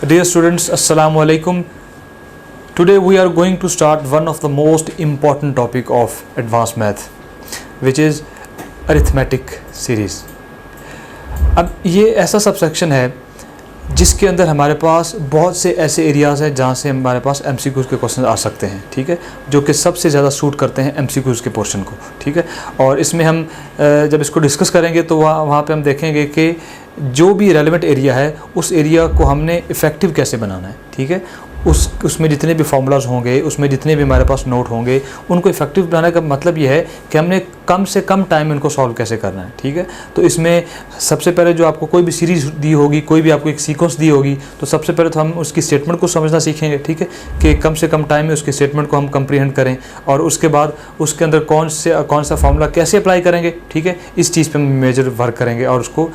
Dear students, Assalamu alaikum. Today we are going to start one of the most important topic of advanced math, which is arithmetic series. अब ये ऐसा subsection है जिसके अंदर हमारे पास बहुत से ऐसे एरियाज़ हैं जहाँ से हमारे पास MCQs के क्वेश्चन आ सकते हैं, ठीक है, जो कि सबसे ज़्यादा सूट करते हैं MCQs के पोर्शन को, ठीक है। और इसमें हम जब इसको डिस्कस करेंगे तो वहाँ पे हम देखेंगे कि जो भी रेलेवेंट एरिया है उस एरिया को हमने इफ़ेक्टिव कैसे बनाना है, ठीक है। उसमें जितने भी फार्मूलाज होंगे, उसमें जितने भी हमारे पास नोट होंगे, उनको इफ़ेक्टिव बनाने का मतलब ये है कि हमने कम से कम टाइम में इनको सॉल्व कैसे करना है, ठीक है। तो इसमें सबसे पहले जो आपको कोई भी सीरीज़ दी होगी, कोई भी आपको एक सीक्वेंस दी होगी, तो सबसे पहले तो हम उसकी स्टेटमेंट को समझना सीखेंगे, ठीक है, कि कम से कम टाइम में उसकी स्टेटमेंट को हम कंप्रीहेंड करें और उसके बाद उसके अंदर कौन सा फार्मूला कैसे अप्लाई करेंगे, ठीक है, इस चीज़ पर मेजर वर्क करेंगे और उसको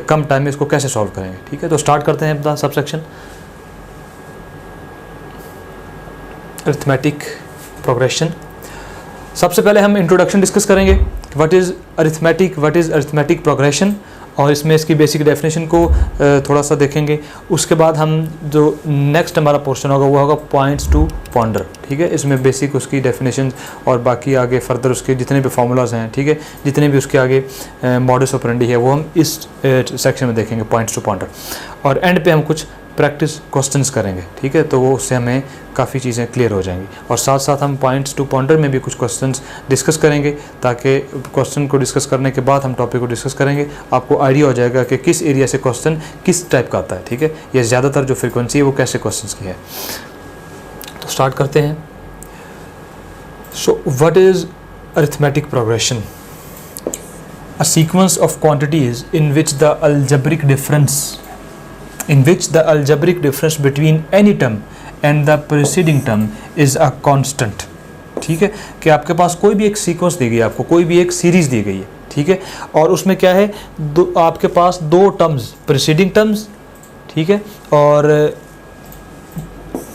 कम टाइम में इसको कैसे सॉल्व करेंगे, ठीक है। तो स्टार्ट करते हैं अपना सब सेक्शन अरिथमेटिक प्रोग्रेशन। सबसे पहले हम इंट्रोडक्शन डिस्कस करेंगे, व्हाट इज़ अरिथमेटिक प्रोग्रेशन, और इसमें इसकी बेसिक डेफिनेशन को थोड़ा सा देखेंगे। उसके बाद हम जो नेक्स्ट हमारा पोर्शन होगा वो होगा पॉइंट्स टू पॉन्डर, ठीक है। इसमें बेसिक उसकी डेफिनेशन और बाकी आगे फर्दर उसके जितने भी फार्मूलाज हैं, ठीक है, जितने भी उसके आगे मॉडस ऑपरेंडी है वो हम इस सेक्शन में देखेंगे, पॉइंट्स टू पॉन्डर। और एंड पे हम कुछ प्रैक्टिस क्वेश्चंस करेंगे, ठीक है, तो वो उससे हमें काफ़ी चीज़ें क्लियर हो जाएंगी। और साथ साथ हम पॉइंट्स टू पॉन्डर में भी कुछ क्वेश्चंस डिस्कस करेंगे, ताकि क्वेश्चन को डिस्कस करने के बाद हम टॉपिक को डिस्कस करेंगे, आपको आइडिया हो जाएगा कि किस एरिया से क्वेश्चन किस टाइप का आता है, ठीक है, या ज़्यादातर जो फ्रिक्वेंसी है वो कैसे क्वेश्चंस की है। तो स्टार्ट करते हैं। So what is arithmetic progression? A sequence of quantities in which the algebraic difference between any term and the preceding term is a constant, ठीक है, कि आपके पास कोई भी एक सीक्वेंस दी गई है, आपको कोई भी एक सीरीज़ दी गई है, ठीक है, और उसमें क्या है, आपके पास दो टर्म्स, प्रीसीडिंग टर्म्स, ठीक है, और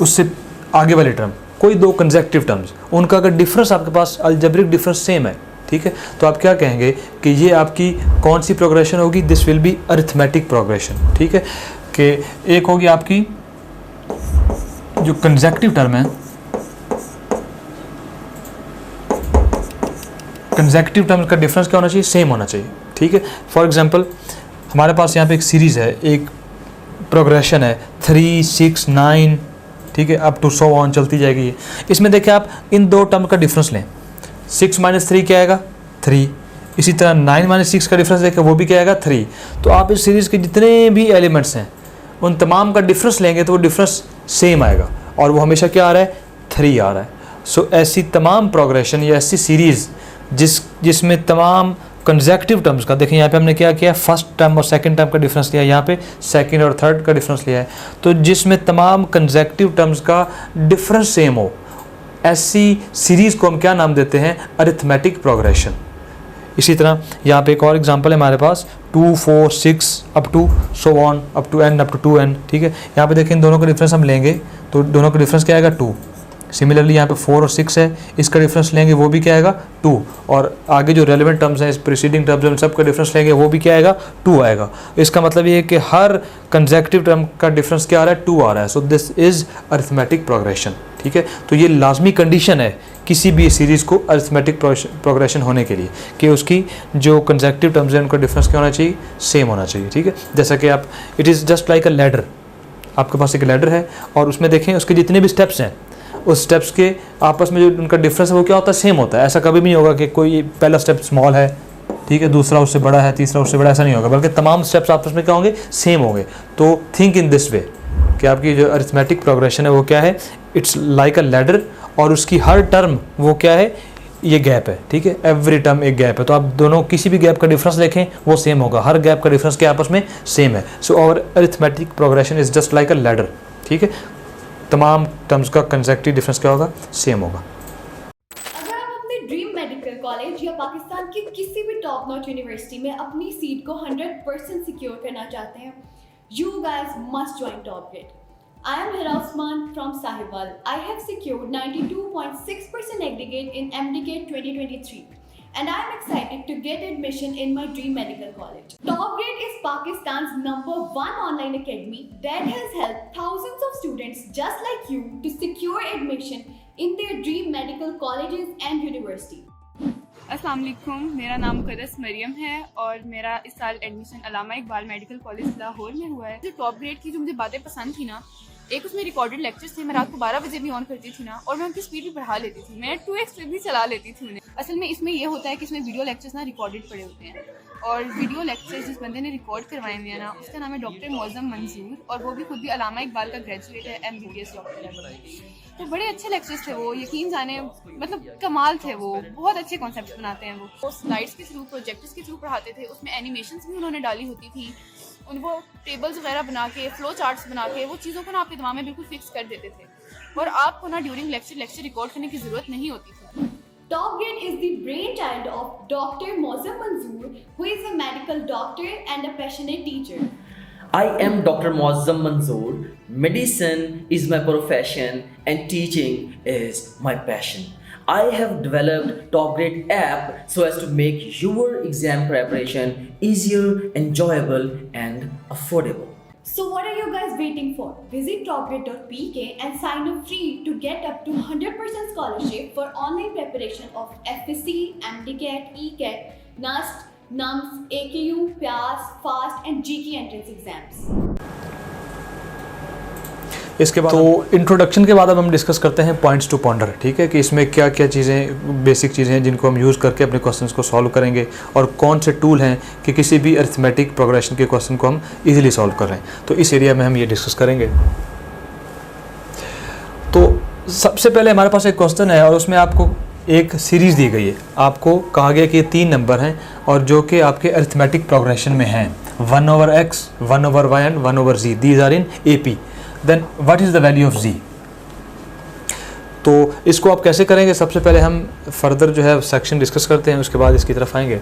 उससे आगे वाले टर्म, कोई दो कंसेक्टिव टर्म्स, उनका अगर डिफरेंस आपके पास अलजेब्रिक डिफरेंस सेम है, ठीक है, तो आप क्या कहेंगे कि ये आपकी कौन सी प्रोग्रेशन होगी? This will be arithmetic progression, ठीक है। कि एक होगी आपकी जो कंसेक्टिव टर्म है, कंसेक्टिव टर्म का डिफरेंस क्या होना चाहिए? सेम होना चाहिए, ठीक है। फॉर एग्जांपल हमारे पास यहाँ पे एक सीरीज़ है, एक प्रोग्रेशन है 3, 6, 9, ठीक है, अप टू 100 ऑन चलती जाएगी ये। इसमें देखिए आप इन दो टर्म का डिफरेंस लें, 6 - 3 क्या आएगा? 3। इसी तरह 9 - 6 का डिफरेंस देखें, वो भी क्या आएगा? 3। तो आप इस सीरीज़ के जितने भी एलिमेंट्स हैं उन तमाम का डिफरेंस लेंगे तो वो डिफरेंस सेम आएगा, और वो हमेशा क्या आ रहा है? 3 आ रहा है। सो ऐसी तमाम प्रोग्रेशन या ऐसी सीरीज़ जिसमें तमाम कंसेक्टिव टर्म्स का, देखिए यहाँ पे हमने क्या किया, फर्स्ट टर्म और सेकंड टर्म का डिफरेंस लिया, यहाँ पे सेकंड और थर्ड का डिफरेंस लिया है, तो जिसमें तमाम कंसेक्टिव टर्म्स का डिफरेंस सेम हो, ऐसी सीरीज़ को हम क्या नाम देते हैं? Arithmetic progression. इसी तरह यहाँ पे एक और एग्जांपल है हमारे पास 2, 4, 6 up to so on up to n up to 2n, ठीक है। यहाँ पे देखें इन दोनों का डिफरेंस हम लेंगे तो दोनों का डिफरेंस क्या आएगा? 2। सिमिलरली यहाँ पे 4 और 6 है, इसका डिफरेंस लेंगे वो भी क्या आएगा? 2। और आगे जो रेलेवेंट टर्म्स हैं, इस प्रीसीडिंग टर्म्स हैं, सब का डिफरेंस लेंगे वो भी क्या आएगा? 2 आएगा। इसका मतलब ये है कि हर कंसेक्टिव टर्म का डिफरेंस क्या आ रहा है? 2 आ रहा है। So this is arithmetic progression, ठीक है। तो ये लाजमी कंडीशन है किसी भी सीरीज़ को अरिथमेटिक प्रोग्रेशन होने के लिए कि उसकी जो कंसेक्टिव टर्म्स हैं उनका डिफरेंस क्या होना चाहिए? सेम होना चाहिए, ठीक है। जैसा कि आप, it is just like a ladder, आपके पास एक लैडर है और उसमें देखें उसके जितने भी स्टेप्स हैं, उस स्टेप्स के आपस में जो उनका डिफरेंस है वो क्या होता है? सेम होता है। ऐसा कभी भी नहीं होगा कि कोई पहला स्टेप स्मॉल है, ठीक है, दूसरा उससे बड़ा है, तीसरा उससे बड़ा, ऐसा नहीं होगा, बल्कि तमाम स्टेप्स आपस में क्या होंगे? सेम होंगे। तो थिंक इन दिस वे कि आपकी जो अरिथमेटिक प्रोग्रेशन है वो क्या है? इट्स लाइक अ लैडर, और उसकी हर टर्म वो क्या है? ये गैप है, ठीक है, एवरी टर्म एक गैप है। तो आप दोनों किसी भी गैप का डिफरेंस देखें वो सेम होगा, हर गैप का डिफरेंस क्या आपस में सेम है। So our arithmetic progression is just like a ladder, ठीक है, तमाम टर्म्स का कंसेक्टिव डिफरेंस क्या होगा? सेम होगा। अगर आप अपने ड्रीम मेडिकल कॉलेज या पाकिस्तान की किसी भी टॉप नॉच यूनिवर्सिटी में अपनी सीट को 100% सिक्योर करना चाहते हैं, you guys must join TopGrade. I am Hira Usman from Sahiwal. I have secured 92.6% aggregate in MDK 2023. and I'm excited to get admission in my dream medical college. Top Grade is Pakistan's #1 online academy that has helped thousands of students just like you to secure admission in their dream medical colleges and universities. अस्सलाम वालेकुम, मेरा नाम मुक़द्दस मरियम है और मेरा इस साल admission अल्लामा Iqbal medical college Lahore में हुआ है। जो टॉप ग्रेड की जो मुझे बातें पसंद थी ना, एक उसमें रिकॉर्डेड लेक्चर्स थे, मैं रात को 12 बजे भी ऑन करती थी ना, और मैं उनकी स्पीड भी बढ़ा लेती थी, मैं 2x भी चला लेती थी उन्हें। असल में इसमें ये होता है कि इसमें वीडियो लेक्चर्स ना रिकॉर्डेड पड़े होते हैं, और वीडियो लेक्चर्स जिस बंदे ने रिकॉर्ड करवाए हैं ना, उसका नाम है डॉक्टर मौज़म मंजूर, और वो भी खुद भी अल्लामा इकबाल का ग्रेजुएट है, MBBS डॉक्टर है। तो बड़े अच्छे लेक्चर्स थे वो, यकीन जाने मतलब कमाल थे वो, बहुत अच्छे कॉन्सेप्ट बनाते हैं वो स्लाइड्स के थ्रू, प्रोजेक्टर्स के थ्रू पढ़ाते थे, उसमें एनिमेशंस भी उन्होंने डाली होती थी, उनको टेबल्स वगैरह बना के, फ्लो चार्ट्स बना के, वो चीज़ों को ना आपके दिमाग में बिल्कुल फिक्स कर देते थे, और आपको ना ड्यूरिंग लेक्चर रिकॉर्ड करने की ज़रूरत नहीं होती थी। Top Grade is the brainchild of Dr. Mozam Manzoor, who is a medical doctor and a passionate teacher. I am Dr. Mozam Manzoor. Medicine is my profession and teaching is my passion. I have developed Top Grade app so as to make your exam preparation easier, enjoyable and affordable. So what are you guys waiting for? Visit topgrade.pk and sign up free to get up to 100% scholarship for online preparation of FSC, MDCAT, ECAT, NUST, NUMS, AKU, PAS, FAST and GK entrance exams. इसके बाद तो introduction के बाद अब हम discuss करते हैं points to ponder, ठीक है, कि इसमें क्या क्या चीज़ें बेसिक चीज़ें हैं जिनको हम यूज़ करके अपने क्वेश्चंस को सॉल्व करेंगे, और कौन से टूल हैं कि किसी भी अरिथमेटिक प्रोग्रेशन के क्वेश्चन को हम इजीली सॉल्व कर रहे हैं। तो इस एरिया में हम ये डिस्कस करेंगे। तो सबसे पहले हमारे पास एक क्वेश्चन है और उसमें आपको एक सीरीज़ दी गई है, आपको कहा गया कि ये 3 नंबर हैं और जो कि आपके अरिथमेटिक प्रोग्रेशन में हैं, 1/x, 1/y and 1/z, these are in AP। Then what is the value of z। तो इसको आप कैसे करेंगे, सबसे पहले हम फर्दर जो है सेक्शन डिस्कस करते हैं, उसके बाद इसकी तरफ आएंगे।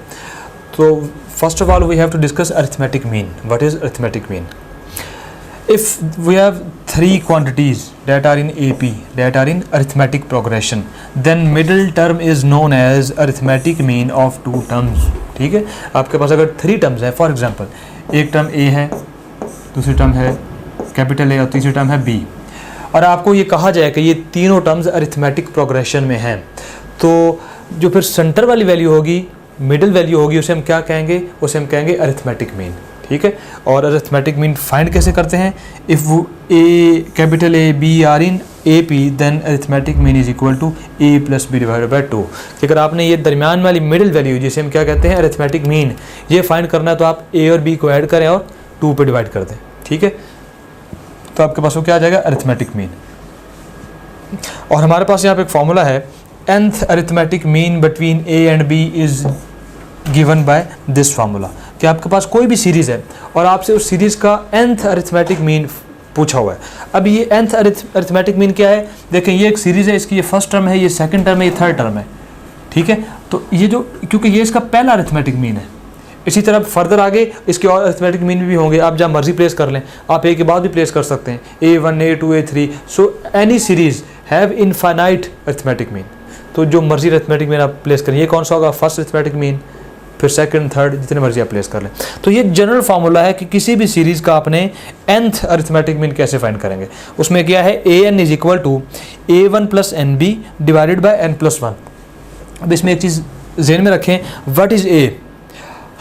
तो first of all we have to discuss arithmetic mean. What is arithmetic mean? If we have 3 quantities that are in AP, that are in arithmetic progression, then middle term is known as arithmetic mean of 2 terms। ठीक है, आपके पास अगर 3 terms हैं, for example एक term A है, दूसरी term है capital A और तीसरी टर्म है B, और आपको ये कहा जाए कि ये तीनों टर्म्स अरिथमेटिक प्रोग्रेशन में हैं, तो जो फिर सेंटर वाली वैल्यू होगी, मिडिल वैल्यू होगी, उसे हम क्या कहेंगे? उसे हम कहेंगे अरिथमेटिक मीन। ठीक है, और अरिथमेटिक मीन फाइंड कैसे करते हैं? If capital A B are in AP then arithmetic mean is equal to A plus B divided by 2। अगर आपने ये दरमियान वाली मिडिल वैल्यू जिसे हम क्या कहते हैं अरिथमेटिक मीन, ये फाइंड करना है तो आप A और B को ऐड करें और 2 पे डिवाइड कर दें। ठीक है, तो आपके पास वो क्या आ जाएगा? Arithmetic mean. और हमारे पास यहाँ पे एक फॉर्मूला है, nth arithmetic mean between A and B is given by this formula, कि आपके पास कोई भी सीरीज़ है और आपसे उस सीरीज़ का nth अरिथमेटिक मीन पूछा हुआ है। अब ये nth अरिथमेटिक मीन क्या है? देखें, ये एक सीरीज़ है, इसकी ये फर्स्ट टर्म है, ये सेकंड टर्म है, ये थर्ड टर्म है। ठीक है, तो ये जो, क्योंकि ये इसका पहला अरिथमेटिक मीन है, इसी तरह फर्दर आगे इसके और अरिथमेटिक मीन भी होंगे, आप जहाँ मर्जी प्लेस कर लें, आप A के बाद भी प्लेस कर सकते हैं, A1 A2 A3, so any series have infinite arithmetic mean. तो जो मर्जी अरिथमेटिक मीन आप प्लेस करें, ये कौन सा होगा? फर्स्ट अरिथमेटिक मीन, फिर सेकंड, थर्ड, जितने मर्जी आप प्लेस कर लें। तो ये जनरल फार्मूला है कि किसी भी सीरीज़ का आपने nth अरिथमेटिक मीन कैसे फाइंड करेंगे। उसमें क्या है? an is equal to A1 plus NB divided by n plus 1। अब इसमें एक चीज़ ज़हन में रखें, व्हाट इज़ A?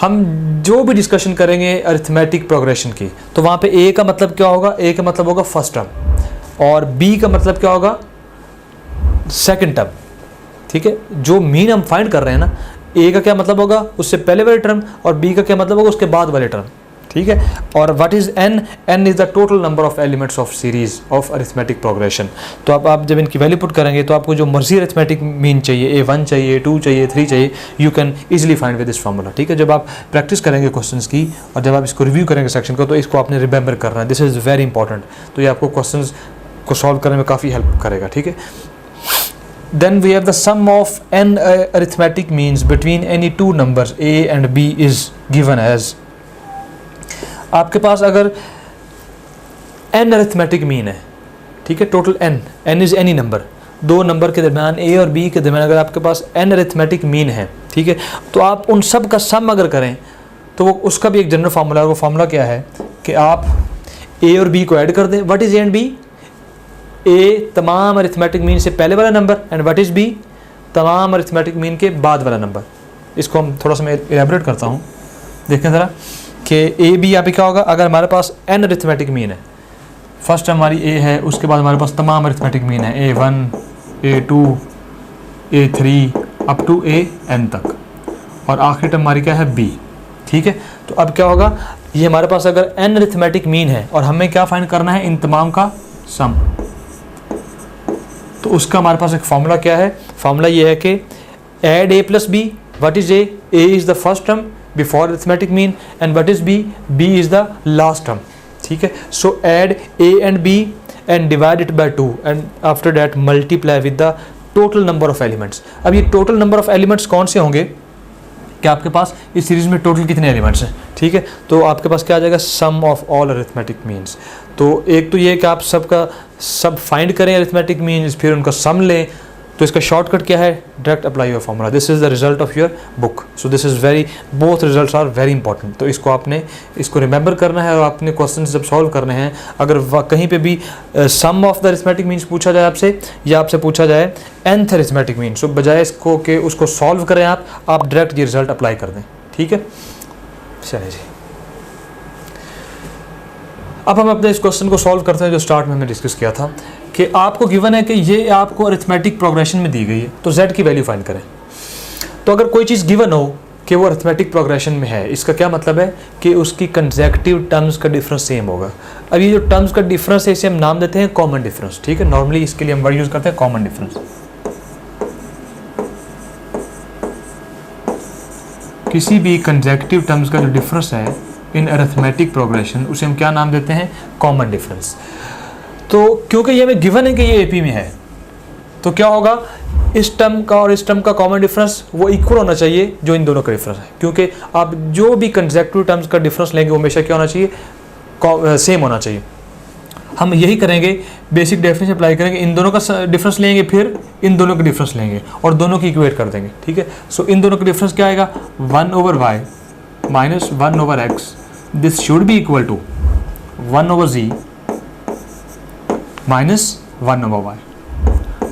हम जो भी डिस्कशन करेंगे अरिथमेटिक प्रोग्रेशन की, तो वहाँ पे A का मतलब क्या होगा? A का मतलब होगा फर्स्ट टर्म, और B का मतलब क्या होगा? Second term. ठीक है, जो मीन हम फाइंड कर रहे हैं ना, A का क्या मतलब होगा? उससे पहले वाले टर्म, और B का क्या मतलब होगा? उसके बाद वाले टर्म। ठीक है, और what is n? n is the total number of elements of series of arithmetic progression. तो अब आप जब इनकी वैल्यू पुट करेंगे तो आपको जो मर्जी अरिथमेटिक मीन चाहिए, A1 चाहिए, 2 चाहिए, 3 चाहिए, you can easily find with this formula. ठीक है, जब आप प्रैक्टिस करेंगे क्वेश्चंस की और जब आप इसको रिव्यू करेंगे सेक्शन को, तो इसको आपने रिमेंबर करना है, दिस इज़ वेरी इंपॉर्टेंट। तो ये आपको क्वेश्चंस को सॉल्व करने में काफ़ी हेल्प करेगा। ठीक है, then we have the sum of n arithmetic means between any 2 numbers A and B is given as, आपके पास अगर n अरिथमेटिक मीन है, ठीक है, total n is any number, दो नंबर के दरमियान, A और B के दरमियान अगर आपके पास n अरिथमेटिक मीन है, ठीक है, तो आप उन सब का सम अगर करें तो वो उसका भी एक जनरल फार्मूला है। वो फार्मूला क्या है कि आप A और B को ऐड कर दें। What is A and B? A तमाम अरिथमेटिक मीन से पहले वाला number, and what is B? तमाम अरिथमेटिक मीन के बाद वाला नंबर। इसको हम थोड़ा सा मैं इलेबोरेट करता हूँ, देखें ज़रा कि A B यहाँ पे क्या होगा। अगर हमारे पास n अरिथमेटिक मीन है, फर्स्ट टर्म हमारी A है, उसके बाद हमारे पास तमाम अरिथमेटिक मीन है A1 A2 A3 up to AN तक, और आखिरी टर्म हमारी क्या है B, ठीक है। तो अब क्या होगा, ये हमारे पास अगर n अरिथमेटिक मीन है और हमें क्या फाइंड करना है, इन तमाम का सम, तो उसका हमारे पास एक फार्मूला क्या है। फार्मूला ये है कि add A plus B। What is A? A is the first term before arithmetic mean, and what is B? B is the last term, ठीक है। सो add A and B and divide it by 2 and after that multiply with the total number of elements. अब ये total number of elements कौन से होंगे कि आपके पास इस सीरीज़ में टोटल कितने एलिमेंट्स हैं, ठीक है। तो आपके पास क्या आ जाएगा, सम ऑफ ऑल अरिथमेटिक मीन्स। तो एक तो ये कि आप सबका सब फाइंड करें अरिथमेटिक मीन्स, फिर उनका सम लें। तो इसका शॉर्टकट क्या है, direct apply your formula. This is the result of your book. So this is very, both results are very important. तो इसको आपने इसको रिमेंबर करना है और आपने क्वेश्चन जब सॉल्व करने हैं, अगर कहीं पे भी सम ऑफ द अरिथमेटिक मीन्स पूछा जाए आपसे, या आपसे पूछा जाए nth अरिथमेटिक मीन्स, तो बजाय इसको कि उसको सॉल्व करें आप डायरेक्ट ये रिजल्ट अप्लाई कर दें, ठीक है। चलिए जी, अब हम अपने इस क्वेश्चन को सॉल्व करते हैं जो स्टार्ट में हमने डिस्कस किया था कि आपको गिवन है कि ये आपको अरिथमेटिक प्रोग्रेशन में दी गई है, तो z की वैल्यू फाइंड करें। तो अगर कोई चीज़ गिवन हो कि वो अरिथमेटिक प्रोग्रेशन में है, इसका क्या मतलब है कि उसकी कंसेक्यूटिव टर्म्स का डिफरेंस सेम होगा। अब ये जो टर्म्स का डिफरेंस है इसे हम नाम देते हैं कॉमन डिफरेंस, ठीक है। नॉर्मली इसके लिए हम वर्ड यूज़ करते हैं कॉमन डिफरेंस। किसी भी कंसेक्यूटिव टर्म्स का जो डिफरेंस है इन अरिथमेटिक प्रोग्रेशन, उसे हम क्या नाम देते हैं, कॉमन डिफरेंस। तो क्योंकि ये हमें गिवन है कि ये AP में है, तो क्या होगा, इस टर्म का और इस टर्म का कॉमन डिफरेंस वो इक्वल होना चाहिए जो इन दोनों का डिफरेंस है। क्योंकि आप जो भी कंसेक्यूटिव टर्म्स का डिफरेंस लेंगे वो हमेशा क्या होना चाहिए, सेम होना चाहिए। हम यही करेंगे, बेसिक डेफिनेशन अप्लाई करेंगे, इन दोनों का डिफरेंस लेंगे, फिर इन दोनों का डिफरेंस लेंगे और दोनों की इक्वेट कर देंगे, ठीक है। सो इन दोनों का डिफरेंस क्या आएगा, 1/y minus 1/x, this should be equal to 1/z minus 1/y।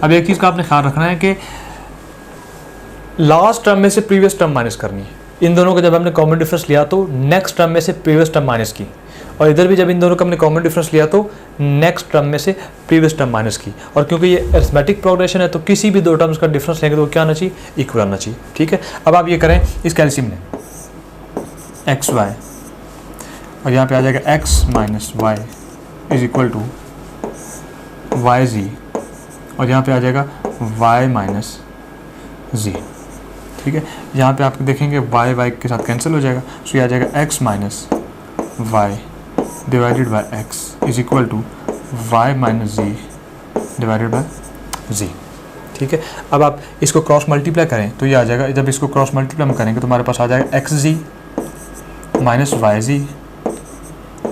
अब एक चीज़ का आपने ख्याल रखना है कि लास्ट टर्म में से प्रीवियस टर्म माइनस करनी है। इन दोनों का जब हमने कॉमन डिफरेंस लिया तो नेक्स्ट टर्म में से प्रीवियस टर्म माइनस की, और इधर भी जब इन दोनों का हमने कॉमन डिफरेंस लिया तो नेक्स्ट टर्म में से प्रीवियस टर्म माइनस की। और क्योंकि ये अरिथमेटिक प्रोग्रेशन है तो किसी भी दो टर्म्स का डिफरेंस लेंगे तो वो क्या आना चाहिए, इक्वल आना चाहिए, ठीक है। अब आप ये करें इस कैल्शियम में xy, और यहाँ पे आ जाएगा x minus Y is equal to yz, और यहाँ पे आ जाएगा y माइनस z, ठीक है। यहाँ पे आप देखेंगे y के साथ कैंसिल हो जाएगा, सो ये आ जाएगा x minus Y divided by x is equal to y minus z divided by z, ठीक है। अब आप इसको क्रॉस मल्टीप्लाई करें तो ये आ जाएगा, जब इसको क्रॉस मल्टीप्लाई हम करेंगे तो हमारे पास आ जाएगा xz minus yz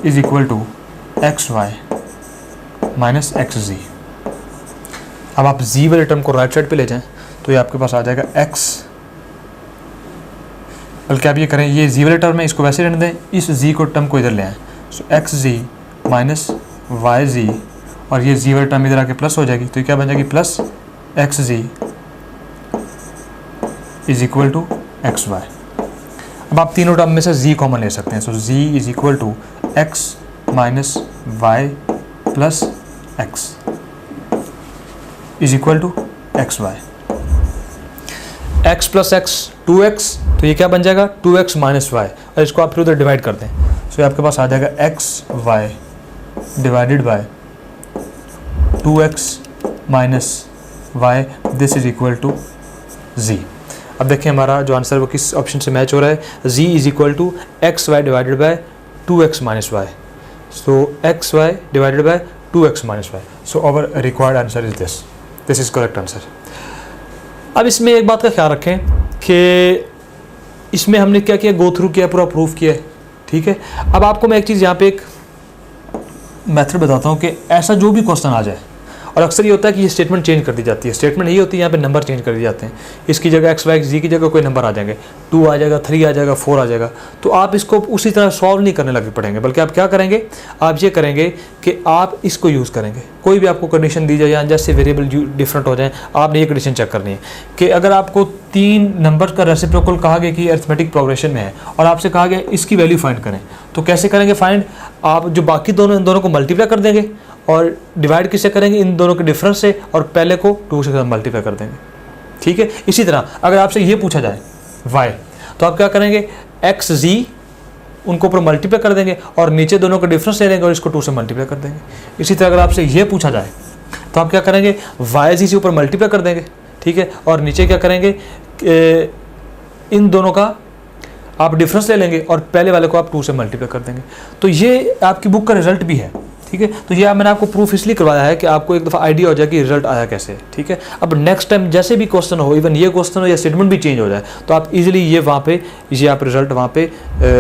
is equal to xy minus xz। अब आप z वाले टर्म को राइट साइड पे ले जाएं तो ये आपके पास आ जाएगा x, बल्कि आप ये करें, ये z वाले टर्म है इसको वैसे रहने दें, इस z को टर्म को इधर ले आएँ, सो xz माइनस yz, और ये z वाले टर्म इधर आके प्लस हो जाएगी, तो ये क्या बन जाएगी, plus xz is equal to xy। अब आप तीनों टर्म में से z कॉमन ले सकते हैं, so z is equal to x minus Y plus x is equal to xy। x plus x 2x, तो ये क्या बन जाएगा 2x माइनस वाई, और इसको आप फिर उधर डिवाइड करते हैं, सो आपके पास आ जाएगा xy divided by 2x minus Y, this is equal to z। अब देखिए हमारा जो आंसर वो किस ऑप्शन से मैच हो रहा है, z is equal to xy divided by 2x minus Y, so xy divided by 2x minus Y, so our required answer is this is correct answer. अब इसमें एक बात का ख्याल रखें कि इसमें हमने क्या किया, गो थ्रू किया, पूरा प्रूफ किया, ठीक है। अब आपको मैं एक चीज़ यहाँ पे एक मेथड बताता हूँ कि ऐसा जो भी क्वेश्चन आ जाए और अक्सर ये होता है कि ये स्टेटमेंट चेंज कर दी जाती है। स्टेटमेंट यही होती है, यहाँ पे नंबर चेंज कर दिए जाते हैं, इसकी जगह एक्स वाई जी की जगह कोई नंबर आ जाएंगे, 2 आ जाएगा, 3 आ जाएगा, 4 आ जाएगा। तो आप इसको उसी तरह सॉल्व नहीं करने लगे पड़ेंगे, बल्कि आप क्या करेंगे, आप ये करेंगे कि आप इसको यूज़ करेंगे। कोई भी आपको कंडीशन दी जाए या जैसे वेरिएबल डिफरेंट हो जाए, आपने ये कंडीशन चेक करनी है कि अगर आपको 3 नंबर का रेसिप्रोकल कहा गया कि अरिथमेटिक प्रोग्रेशन में है और आपसे कहा गया इसकी वैल्यू फाइंड करें, तो कैसे करेंगे फाइंड? आप जो बाकी दोनों इन दोनों को मल्टीप्लाई कर देंगे और डिवाइड किससे करेंगे? इन दोनों के डिफरेंस से, और पहले को 2 से मल्टीप्लाई कर देंगे। ठीक है। इसी तरह अगर आपसे ये पूछा जाए y, तो आप क्या करेंगे? एक्स जी उनको ऊपर मल्टीप्लाई कर देंगे और नीचे दोनों का डिफरेंस ले लेंगे और इसको 2 से मल्टीप्लाई कर देंगे। इसी तरह अगर आपसे ये पूछा जाए तो आप क्या करेंगे? वाई जी से ऊपर मल्टीप्लाई कर देंगे, ठीक है, और नीचे क्या करेंगे? इन दोनों का आप डिफरेंस ले लेंगे और पहले वाले को आप 2 से मल्टीप्लाई कर देंगे। तो ये आपकी बुक का रिजल्ट भी है। ठीक है। तो ये मैंने आपको प्रूफ इसलिए करवाया है कि आपको एक दफ़ा आइडिया हो जाए कि रिजल्ट आया कैसे। ठीक है। अब नेक्स्ट टाइम जैसे भी क्वेश्चन हो, इवन ये क्वेश्चन हो या स्टेटमेंट भी चेंज हो जाए, तो आप इजीली ये वहाँ पे ये आप रिजल्ट वहाँ पे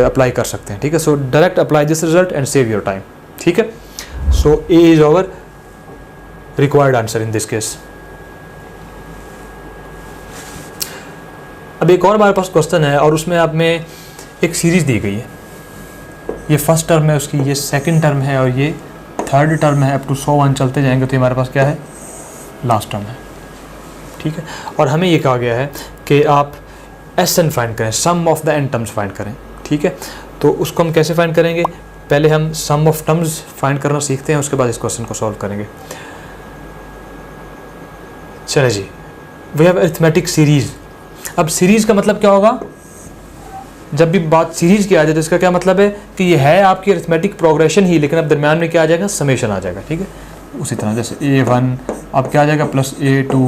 अप्लाई कर सकते हैं। ठीक है। So direct apply this result and save your time. ठीक है। So a is our required answer in this case. अब एक और हमारे पास क्वेश्चन है और उसमें आप में एक सीरीज दी गई है। ये फर्स्ट टर्म है उसकी, ये सेकंड टर्म है और ये थर्ड टर्म है। अप टू 101 चलते जाएंगे तो हमारे पास क्या है? लास्ट टर्म है। ठीक है। और हमें ये कहा गया है कि आप एस एन फाइंड करें, sum of the n terms find करें। ठीक है। तो उसको हम कैसे फाइंड करेंगे? पहले हम सम ऑफ टर्म्स फाइंड करना सीखते हैं, उसके बाद इस क्वेश्चन को सॉल्व करेंगे। चले जी, वी हैव अरिथमेटिक सीरीज। अब सीरीज का मतलब क्या होगा? जब भी बात सीरीज की आ जाए तो इसका क्या मतलब है कि ये है आपकी अरिथमेटिक प्रोग्रेशन ही, लेकिन अब दरम्यान में क्या आ जाएगा? समेशन आ जाएगा। ठीक है। उसी तरह जैसे A1 अब क्या आ जाएगा? Plus A2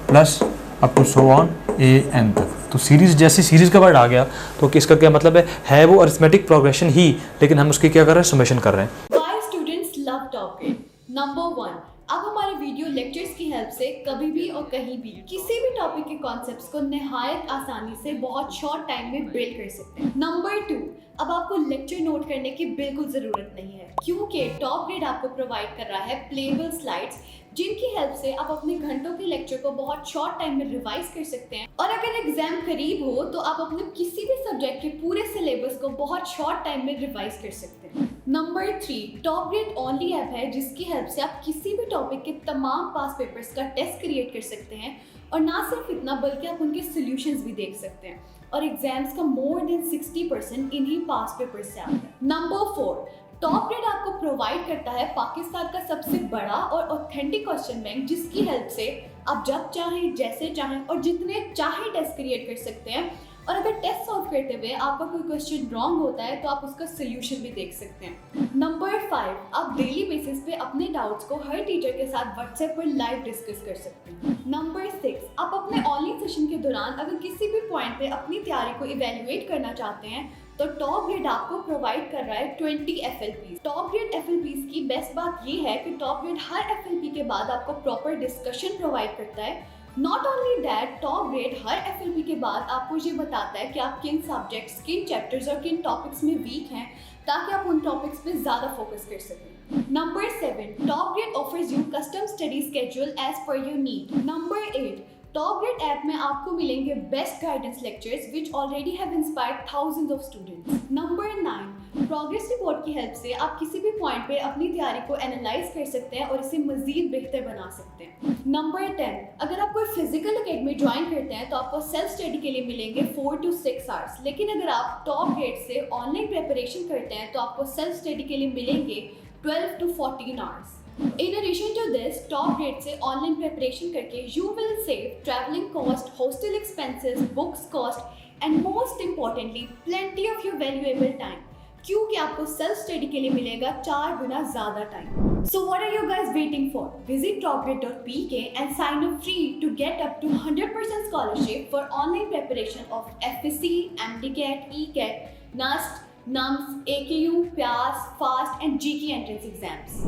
plus up to so on AN तक। तो सीरीज, जैसे सीरीज का वर्ड आ गया तो इसका क्या मतलब है वो अरिथमेटिक प्रोग्रेशन ही, लेकिन हम उसकी क्या कर रहे हैं? समेशन कर रहे हैं। Why students love top grade? Number 1, अब हमारे वीडियो लेक्चर्स की हेल्प से कभी भी और कहीं भी किसी भी टॉपिक के कॉन्सेप्ट्स को निहायत आसानी से बहुत शॉर्ट टाइम में बिल्ड कर सकते हैं। नंबर 2, अब आपको लेक्चर नोट करने की बिल्कुल ज़रूरत नहीं है, क्योंकि टॉप ग्रेड आपको प्रोवाइड कर रहा है प्लेबल स्लाइड्स, जिनकी हेल्प से आप अपने घंटों के लेक्चर को बहुत शॉर्ट टाइम में रिवाइज कर सकते हैं। और अगर एग्जाम करीब हो तो आप अपने किसी भी सब्जेक्ट के पूरे सिलेबस को बहुत शॉर्ट टाइम में रिवाइज कर सकते हैं। Number 3, top grade only app है जिसकी हेल्प से आप किसी भी टॉपिक के तमाम पास पेपर्स का टेस्ट क्रिएट कर सकते हैं, और ना सिर्फ इतना बल्कि आप उनके सॉल्यूशंस भी देख सकते हैं, और एग्जाम्स का मोर देन 60% इन्हीं पास पेपर्स से आता है। नंबर 4, टॉप ग्रेड आपको प्रोवाइड करता है पाकिस्तान का सबसे बड़ा और ऑथेंटिक क्वेश्चन बैंक, जिसकी हेल्प से आप जब चाहें, जैसे चाहें और जितने चाहें टेस्ट क्रिएट कर सकते हैं। और अगर टेस्ट सॉल्व करते हुए आपका कोई क्वेश्चन रॉन्ग होता है तो आप उसका सोल्यूशन भी देख सकते हैं। नंबर 5, आप डेली बेसिस पे अपने डाउट्स को हर टीचर के साथ व्हाट्सएप पर लाइव डिस्कस कर सकते हैं। नंबर 6, आप अपने ऑनलाइन सेशन के दौरान अगर किसी भी पॉइंट पे अपनी तैयारी को इवेल्युएट करना चाहते हैं तो टॉप ग्रेड आपको प्रोवाइड कर रहा है 20 FLPs। टॉप ग्रेड FLPs की बेस्ट बात ये है कि टॉप ग्रेड हर FLP के बाद आपको प्रॉपर डिस्कशन प्रोवाइड करता है। Not only that, top grade her FLP के बाद आपको ये बताता है कि आप किन सब्जेक्ट्स, किन चैप्टर्स और किन टॉपिक्स में वीक हैं, ताकि आप उन टॉपिक्स पे ज़्यादा फोकस कर सकें। Number 7, top grade offers you custom study schedule as per your need. Number 8, top grade app में आपको मिलेंगे best guidance lectures which already have inspired thousands of students. Number 9, progress report की help से आप किसी भी पॉइंट पे अपनी तैयारी को एनालाइज कर सकते हैं और इसे मजीद बेहतर बना सकते हैं। नंबर 10, अगर आप कोई फिजिकल एकेडमी ज्वाइन करते हैं तो आपको सेल्फ स्टडी के लिए मिलेंगे 4 to 6 आवर्स, लेकिन अगर आप टॉप ग्रेड से ऑनलाइन प्रिपरेशन करते हैं तो आपको सेल्फ स्टडी के लिए मिलेंगे 12 to 14 hours. In addition to this, top grade से ऑनलाइन प्रिपरेशन करके you will save traveling cost, hostel expenses, books cost and most importantly plenty of your valuable time, क्योंकि आपको सेल्फ स्टडी के लिए मिलेगा 4 गुना ज़्यादा time. So what are you guys waiting for? Visit topgrade.pk and sign up free to get up to 100% scholarship for online preparation of FSC, MDCAT, ECAT, NUST, NUMS, AKU, PIAS, FAST and GK entrance exams.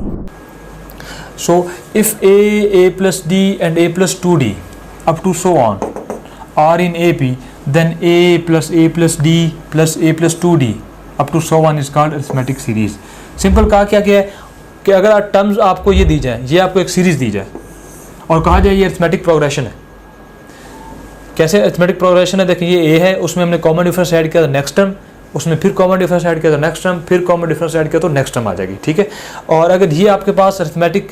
So if A plus D and A plus 2D up to so on are in AP, then A plus D plus A plus 2D up to so on is called arithmetic series. Simple कहा क्या है कि अगर terms आपको ये दी जाए, ये आपको एक सीरीज दी जाए, और कहा जाए ये अरिथमेटिक प्रोग्रेशन है। कैसे अरिथमेटिक प्रोग्रेशन है, देखिए ये ए है, उसमें हमने कॉमन डिफरेंस ऐड किया तो नेक्स्ट टर्म, उसमें फिर कॉमन डिफरेंस ऐड किया तो नेक्स्ट टर्म, फिर कॉमन डिफरेंस ऐड किया तो नेक्स्ट टर्म आ जाएगी, ठीक है। और अगर ये आपके पास अरिथमेटिक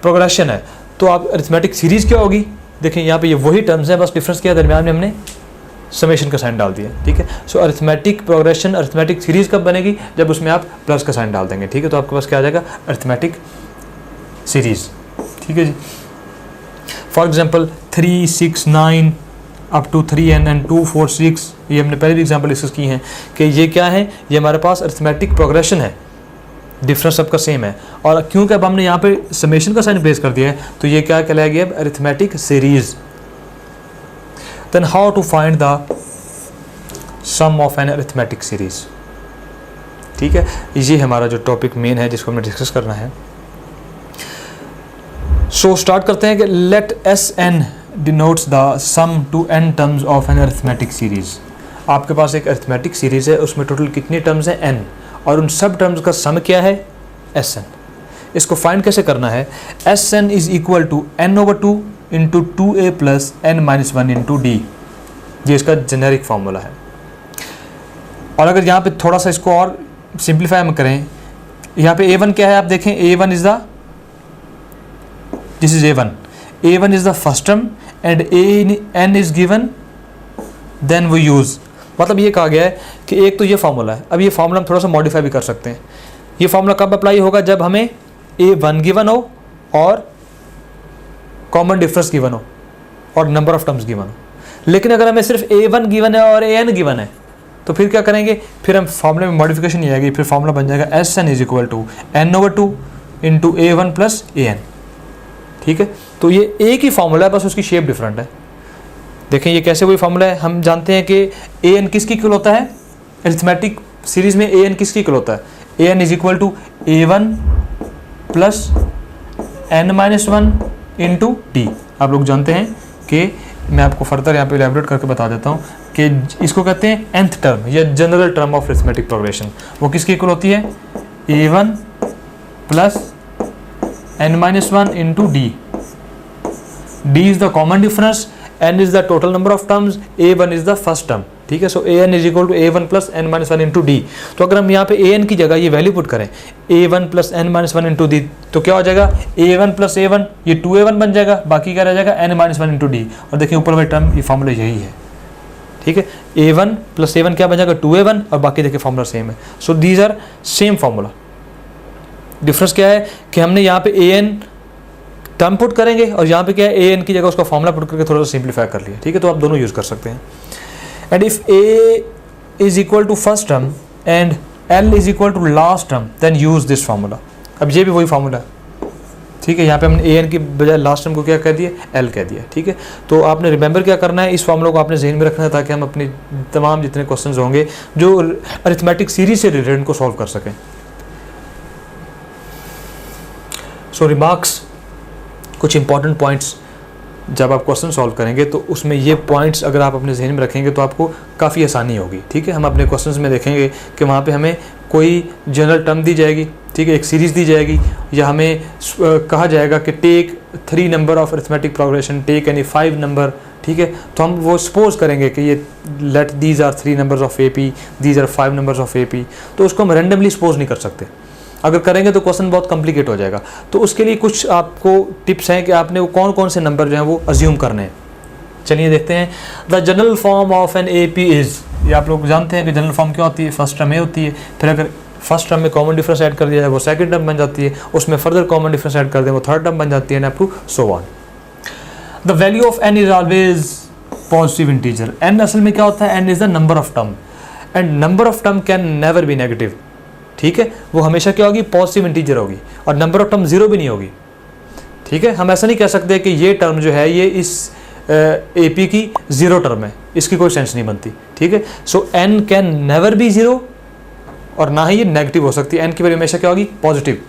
प्रोग्रेशन है तो आप अरिथमेटिक सीरीज़ क्या होगी, देखिए यहाँ पे ये वही टर्म्स हैं, बस डिफरेंस किया दरमियान में हमने समेशन का साइन डाल दिया, ठीक है। सो अरिथमेटिक प्रोग्रेशन अरिथमेटिक सीरीज़ कब बनेगी, जब उसमें आप प्लस का साइन डाल देंगे, ठीक है। तो आपके पास क्या आ जाएगा, अरिथमेटिक सीरीज़, ठीक है जी। For example 3, 6, 9 up to 3n and 2, 4, 6, ये हमने पहले भी एग्जांपल डिस्कस की हैं कि ये क्या है, ये हमारे पास अरिथमेटिक प्रोग्रेशन है, डिफरेंस सबका सेम है। और क्योंकि अब हमने यहाँ पे समेशन का साइन प्लेस कर दिया है तो ये क्या कहलाया गया, arithmetic series. Then how to find the sum of an arithmetic series, ठीक है। ये हमारा जो टॉपिक मेन है जिसको हमने डिस्कस करना है। सो स्टार्ट करते हैं कि let S N denotes the sum to n terms of an arithmetic series. आपके पास एक अरिथमेटिक सीरीज़ है, उसमें टोटल कितनी टर्म्स हैं, n, और उन सब टर्म्स का सम क्या है, एस एन। इसको फाइंड कैसे करना है, S N is equal to n/2 into 2a plus n-1 into D, ये इसका जेनेरिक फार्मूला है। और अगर यहाँ पे थोड़ा सा इसको और सिंप्लीफाई हम करें, यहाँ पे a1 क्या है, आप देखें a1 is the, this is a1 is the first term and n is given, then we use, मतलब ये कहा गया है कि एक तो ये फार्मूला है। अब ये फार्मूला हम थोड़ा सा मॉडिफाई भी कर सकते हैं। ये फार्मूला कब अप्लाई होगा, जब हमें a1 गिवन हो और कॉमन डिफरेंस गिवन हो और नंबर ऑफ टर्म्स गिवन हो। लेकिन अगर हमें सिर्फ a1 गिवन है और an गिवन है तो फिर क्या करेंगे, फिर हम फार्मूले में मॉडिफिकेशन नहीं आएगी, फिर फार्मूला बन जाएगा S N is equal to n/2 into a1 plus an, ठीक है। तो ये एक ही फार्मूला है, बस उसकी शेप डिफरेंट है। देखें ये कैसे वही फार्मूला है, हम जानते हैं कि an किसकी इक्वल होता है, अरिथमेटिक सीरीज़ में an किसकी इक्वल होता है, an is equal to a1 plus n-1 into D. आप लोग जानते हैं कि मैं आपको फर्दर यहाँ पे इलैबोरेट करके बता देता हूँ कि इसको कहते हैं nth टर्म या general term of arithmetic progression. वो किसकी इक्वल होती है, a1 plus n-1 into D. D is the common difference, n is the total number of terms, a1 is the first term, ठीक है। So an is equal to a1 plus n-1 into D. तो अगर हम यहाँ पे an की जगह ये वैल्यू पुट करें a1 plus n-1 into D, तो क्या हो जाएगा, a1 प्लस a1, ये 2a1 बन जाएगा, बाकी क्या रह जाएगा n-1 इंटू डी। और देखिए ऊपर वाली टर्म, ये फार्मूला यही है, ठीक है। a1 प्लस a1 क्या बन जाएगा, 2a1, और बाकी देखिए फार्मूला सेम है। So these are same formula. Difference क्या है कि हमने यहाँ पे an टर्म पुट करेंगे और यहाँ पे क्या है, an की जगह उसका फार्मूला पुट करके थोड़ा सा सिंप्लीफाई कर लिया, ठीक है। तो आप दोनों यूज़ कर सकते हैं। And if a is equal to first term and l is equal to last term, then use this formula. अब ये भी वही फार्मूला है, ठीक है। यहाँ पे हमने an की बजाय लास्ट टर्म को क्या कह दिया, l कह दिया, ठीक है। तो आपने रिमेंबर क्या करना है, इस फार्मूला को आपने जहन में रखना है ताकि हम अपनी तमाम जितने क्वेश्चन होंगे जो अरिथमेटिक सीरीज से रिलेटेड को सॉल्व कर सकें। सो रिमार्क्स, कुछ इंपॉर्टेंट पॉइंट्स जब आप क्वेश्चन सॉल्व करेंगे तो उसमें ये पॉइंट्स अगर आप अपने जहन में रखेंगे तो आपको काफ़ी आसानी होगी, ठीक है। हम अपने क्वेश्चंस में देखेंगे कि वहाँ पे हमें कोई जनरल टर्म दी जाएगी, ठीक है, एक सीरीज़ दी जाएगी, या हमें कहा जाएगा कि take 3 number of arithmetic progression, take any 5 number, ठीक है। तो हम वो सपोज करेंगे कि ये let these are 3 numbers of AP, these are 5 numbers of AP, तो उसको हम रेंडमली सपोज नहीं कर सकते। अगर करेंगे तो क्वेश्चन बहुत कॉम्प्लिकेट हो जाएगा। तो उसके लिए कुछ आपको टिप्स हैं कि आपने वो कौन कौन से नंबर जो हैं वो अज्यूम करने हैं। चलिए देखते हैं। The general form of an AP is, ये आप लोग जानते हैं कि जनरल फॉर्म क्या होती है, फर्स्ट टर्म ए होती है, फिर अगर फर्स्ट टर्म में कॉमन डिफरेंस ऐड कर दिया जाए वो सेकंड टर्म बन जाती है, उसमें फर्दर कॉमन डिफरेंस ऐड कर दें वो थर्ड टर्म बन जाती है, up to so on. The value of n is always positive integer. n असल में क्या होता है, n is the number of term and number of term can never be negative, ठीक है। वो हमेशा क्या होगी, पॉजिटिव इंटीजर होगी, और नंबर ऑफ टर्म जीरो भी नहीं होगी, ठीक है। हम ऐसा नहीं कह सकते कि ये टर्म जो है ये इस AP की जीरो टर्म है, इसकी कोई सेंस नहीं बनती, ठीक है। सो n can never B zero और ना ही ये नेगेटिव हो सकती है, n की वैल्यू हमेशा क्या होगी, positive.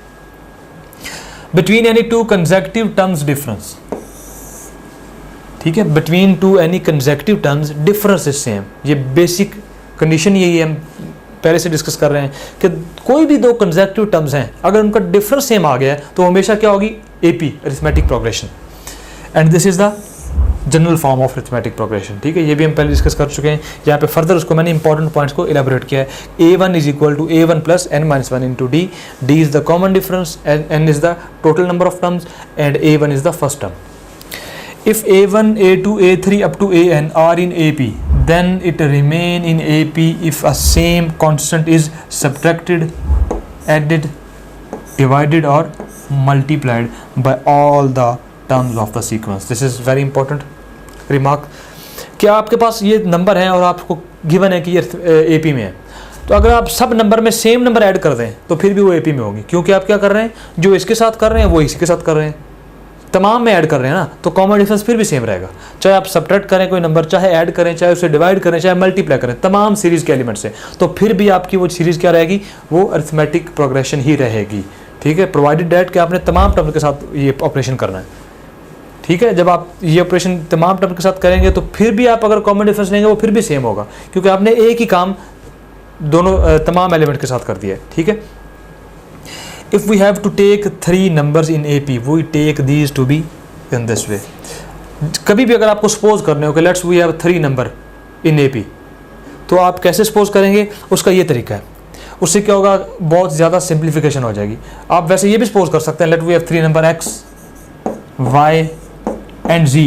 Between any two consecutive terms difference, ठीक है, between two any consecutive terms difference is same. ये बेसिक कंडीशन यही है, हम पहले से डिस्कस कर रहे हैं कि कोई भी दो कंसेक्यूटिव टर्म्स हैं अगर उनका डिफरेंस सेम आ गया है तो हमेशा क्या होगी, AP arithmetic progression. And this is the general form of arithmetic progression, ठीक है, ये भी हम पहले डिस्कस कर चुके हैं। यहाँ पे फर्दर उसको मैंने इंपॉर्टेंट पॉइंट्स को इलेबोरेट किया है। a1 is equal to a1 plus n minus 1 into d, d is the common difference, n is the total number of terms and a1 is the first term. If a1, a2, a3 up to an are in AP, then it remain in AP if a same constant is subtracted, added, divided or multiplied by all the terms of the sequence. This is very important remark. क्या आपके पास ये number है और आपको given है कि ये AP में है, तो अगर आप सब नंबर में सेम नंबर ऐड कर दें तो फिर भी वो AP में होगी, क्योंकि आप क्या कर रहे हैं, जो इसके साथ कर रहे हैं वो इसी के साथ कर रहे हैं, तमाम में ऐड कर रहे हैं ना, तो कॉमन डिफरेंस फिर भी सेम रहेगा। चाहे आप सब्ट्रैक्ट करें कोई नंबर, चाहे ऐड करें, चाहे उसे डिवाइड करें, चाहे मल्टीप्लाई करें, तमाम सीरीज़ के एलिमेंट्स से, तो फिर भी आपकी वो सीरीज़ क्या रहेगी, वो अरिथमेटिक प्रोग्रेशन ही रहेगी, ठीक है, प्रोवाइडेड डैट कि आपने तमाम टर्म के साथ ये ऑपरेशन करना है, ठीक है। जब आप ये ऑपरेशन तमाम टर्म के साथ करेंगे तो फिर भी आप अगर कॉमन डिफरेंस लेंगे वो फिर भी सेम होगा, क्योंकि आपने एक ही काम दोनों तमाम एलिमेंट के साथ कर दिया है, ठीक है। If we have to take 3 numbers in AP, we take these to be in this way. कभी भी अगर आपको सपोज करने हो कि let's we have 3 number in AP, तो आप कैसे सपोज करेंगे, उसका ये तरीका है। उससे क्या होगा, बहुत ज़्यादा सिंप्लीफिकेशन हो जाएगी। आप वैसे ये भी सपोज कर सकते हैं, let we have 3 number x, y and z,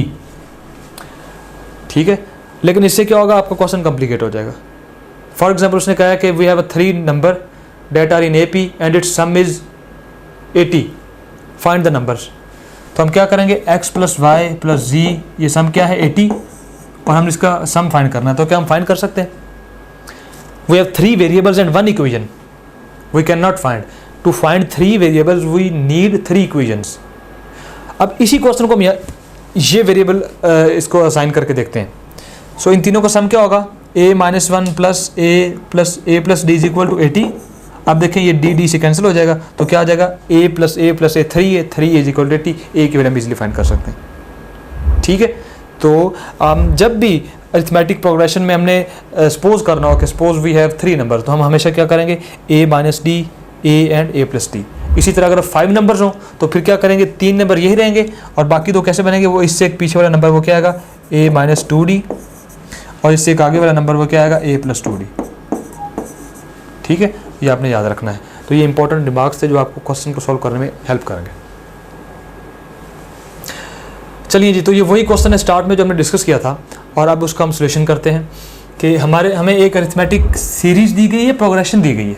ठीक है, लेकिन इससे क्या होगा, आपका क्वेश्चन कॉम्प्लिकेट हो जाएगा। फॉर एग्जाम्पल उसने कहा कि we have 3 number that are in AP and its sum is 80, find the numbers. तो हम क्या करेंगे, x plus Y plus Z, ये सम क्या है 80, और हम इसका सम फाइंड करना है, तो क्या हम फाइंड कर सकते हैं। We have 3 variables and 1 equation, we can not find. To find 3 variables we need 3 equations. अब इसी क्वेश्चन को हम ये वेरिएबल इसको असाइन करके देखते हैं। सो इन तीनों का सम क्या होगा, a minus 1 plus a plus D is equal to 80। अब देखें ये डी से कैंसिल हो जाएगा, तो क्या आ जाएगा, a plus A 3 is equal to 80, a की वैल्यू हम इजीली फाइंड कर सकते हैं, ठीक है। तो जब भी अरिथमेटिक प्रोग्रेशन में हमने सपोज करना हो कि सपोज वी हैव 3 नंबर, तो हम हमेशा क्या करेंगे, a minus D, a and a plus D. इसी तरह अगर 5 नंबर्स हों तो फिर क्या करेंगे, 3 नंबर यही रहेंगे और बाकी 2 कैसे बनेंगे, वो इससे एक पीछे वाला नंबर वो क्या आएगा, a माइनस 2d, और इससे एक आगे वाला नंबर वो क्या आएगा, a प्लस 2d, ठीक है। ये आपने याद रखना है। तो ये इंपॉर्टेंट रिमार्क्स थे जो आपको क्वेश्चन को सॉल्व करने में हेल्प करेंगे। चलिए जी, तो ये वही क्वेश्चन है स्टार्ट में जो हमने डिस्कस किया था, और अब उसका हम सोल्यूशन करते हैं कि हमें एक अरिथमेटिक सीरीज दी गई है, प्रोग्रेशन दी गई है।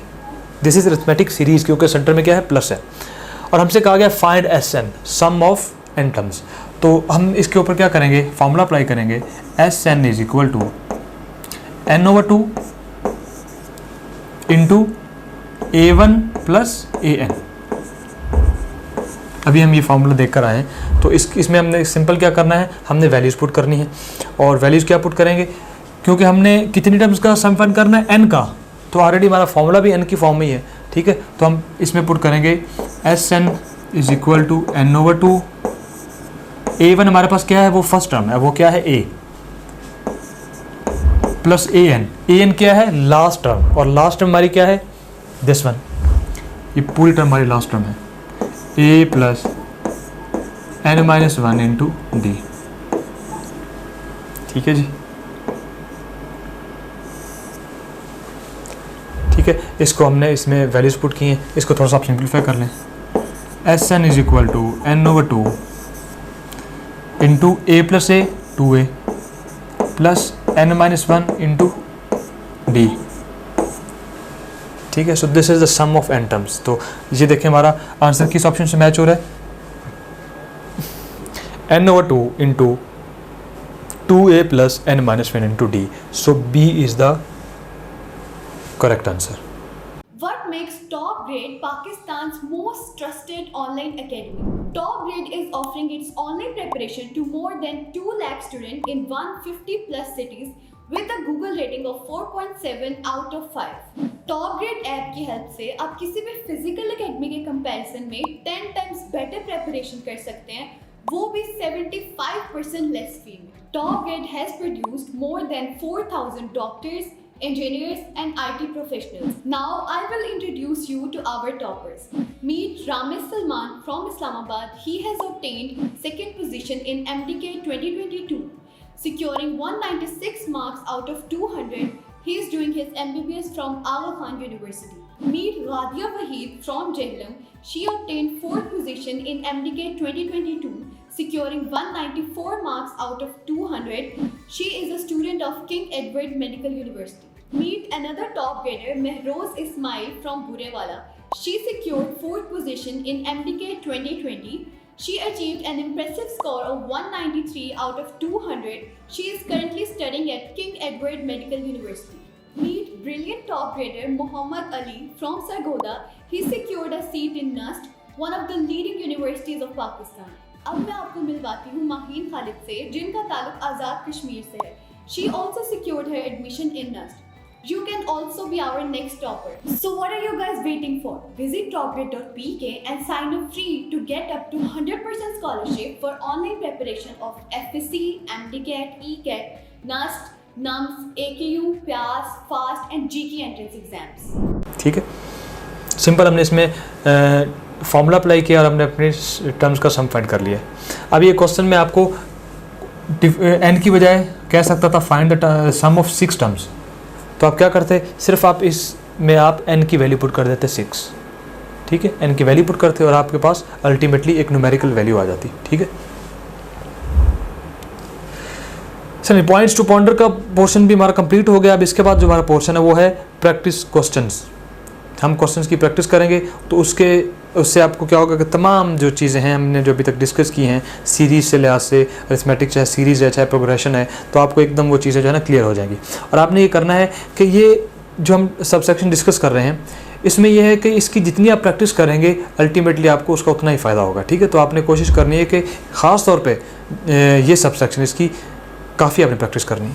दिस इज अरिथमेटिक सीरीज, क्योंकि सेंटर में क्या है, प्लस है, और हमसे कहा गया find Sn, sum of n terms. तो हम इसके ऊपर क्या करेंगे, फॉर्मूला अप्लाई करेंगे, Sn is equal to n/2 into a1 plus an। अभी हम ये फार्मूला देख कर आए हैं, तो इसमें हमने सिंपल क्या करना है, हमने वैल्यूज़ पुट करनी है। और वैल्यूज़ क्या पुट करेंगे, क्योंकि हमने कितनी टर्म्स का सम फाइंड करना है, n का, तो ऑलरेडी हमारा फार्मूला भी n की फॉर्म में ही है, ठीक है। तो हम इसमें पुट करेंगे Sn is equal to n/2, a1 हमारे पास क्या है, वो फर्स्ट टर्म है, वो क्या है a, प्लस an क्या है, लास्ट टर्म, और लास्ट टर्म हमारी क्या है, दिस वन, ये पूरी टर्म हमारी लास्ट टर्म है, a plus n minus 1 into D, ठीक है जी, ठीक है। इसको हमने इसमें वैल्यूज पुट की हैं, इसको थोड़ा सा आप सिंप्लीफाई कर लें। Sn is equal to n/2 into a plus a 2a plus n minus 1 into D, ठीक है। So this is the sum of n terms. तो ये देखें हमारा आंसर किस ऑप्शन से मैच हो रहा है, n/2 into 2a plus n minus 1 into D. So b is the correct answer. What makes Top Grade Pakistan's most trusted online academy? Top Grade is offering its online preparation to more than 2 lakh students in 150 plus cities with a Google rating of 4.7 out of 5. Top Grade app की help से आप किसी भी physical academy के comparison में 10 times better preparation कर सकते हैं, वो भी 75% लेस फी में। Top Grade has produced more than 4,000 doctors, engineers and IT professionals. Now I will introduce you to our toppers. Meet Ramesh Salman from Islamabad. He has obtained second position in MDK 2022, securing 196 marks out of 200. He is doing his MBBS from Aga Khan University. Meet Radia Waheed from Jhelum. She obtained fourth position in MDK 2022, securing 194 marks out of 200. She is a student of King Edward Medical University. Meet another top grader, Mehroz Ismail from Burewala. She secured fourth position in MDK 2020. She achieved an impressive score of 193 out of 200. She is currently studying at King Edward Medical University. Meet brilliant top grader Muhammad Ali from Sargodha. He secured a seat in NUST, one of the leading universities of Pakistan. अब मैं आपको मिलवाती हूँ माहीन खालिद से, जिनका ताल्लुक आज़ाद कश्मीर से है. She also secured her admission in NUST. You can also be our next topper. So what are you guys waiting for? Visit topgrade.pk and sign up free to get up to 100% scholarship for online preparation of FSC, MDCAT, ECAT, NUST, NUMS, AKU, PAS, FAST and GK entrance exams. ठीक है, simple हमने इसमें formula apply किया और हमने अपने terms का sum find कर लिया. अब ये क्वेश्चन में आपको n की बजाय कह सकता था find the sum of 6 terms. तो आप क्या करते, सिर्फ आप इसमें आप n की वैल्यू पुट कर देते 6. ठीक है, n की वैल्यू पुट करते और आपके पास अल्टीमेटली एक न्यूमेरिकल वैल्यू आ जाती. ठीक है, चलिए पॉइंट्स टू पॉन्डर का पोर्शन भी हमारा कंप्लीट हो गया. अब इसके बाद जो हमारा पोर्शन है वो है प्रैक्टिस क्वेश्चंस. हम क्वेश्चंस की प्रैक्टिस करेंगे तो उससे आपको क्या होगा कि तमाम जो चीज़ें हैं हमने जो अभी तक डिस्कस की हैं सीरीज़ से लिहाज से, अरिथमेटिक चाहे सीरीज़ है चाहे प्रोग्रेशन है, तो आपको एकदम वो चीज़ें जो है ना क्लियर हो जाएंगी. और आपने ये करना है कि ये जो हम सब सेक्शन डिस्कस कर रहे हैं इसमें यह है कि इसकी जितनी आप प्रैक्टिस करेंगे अल्टीमेटली आपको उसका उतना ही फ़ायदा होगा. ठीक है, तो आपने कोशिश करनी है कि ख़ास तौर पर ये सब सेक्शन इसकी काफ़ी आपने प्रैक्टिस करनी है.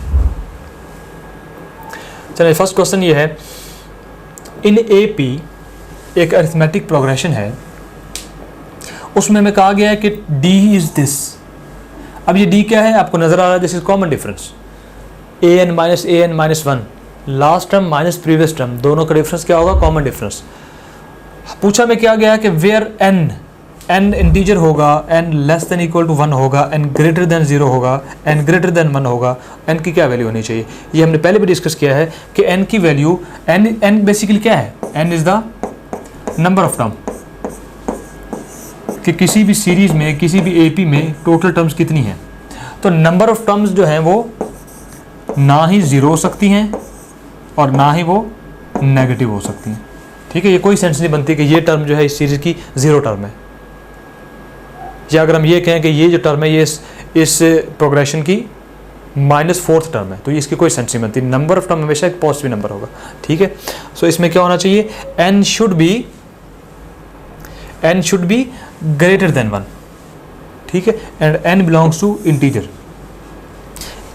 चलिए फर्स्ट क्वेश्चन ये है, इन AP एक अरिथमेटिक प्रोग्रेशन है, उसमें हमें कहा गया है कि D इज़ दिस. अब ये D क्या है आपको नज़र आ रहा है, this is common difference. an-an-1 last term minus previous term, दोनों का डिफरेंस क्या होगा, कॉमन डिफरेंस. पूछा में क्या गया है कि वेयर n इंटीजर होगा, n less than equal to 1 होगा, n ग्रेटर देन 0 होगा, n ग्रेटर देन 1 होगा, n की क्या वैल्यू होनी चाहिए. ये हमने पहले भी डिस्कस किया है कि n की वैल्यू n बेसिकली क्या है, n is the number of term. कि किसी भी सीरीज़ में किसी भी AP में टोटल टर्म्स कितनी हैं. तो नंबर ऑफ टर्म्स जो हैं वो ना ही ज़ीरो हो सकती हैं और ना ही वो नेगेटिव हो सकती हैं. ठीक है, ये कोई सेंस नहीं बनती कि ये टर्म जो है इस सीरीज़ की 0 टर्म है, या अगर हम ये कहें कि ये जो टर्म है ये इस प्रोग्रेशन की -4th टर्म है, तो इसकी कोई सेंस नहीं बनती. नंबर ऑफ टर्म हमेशा एक पॉजिटिव नंबर होगा. ठीक है, सो इसमें क्या होना चाहिए, n should be greater than 1. ठीक है, and n belongs to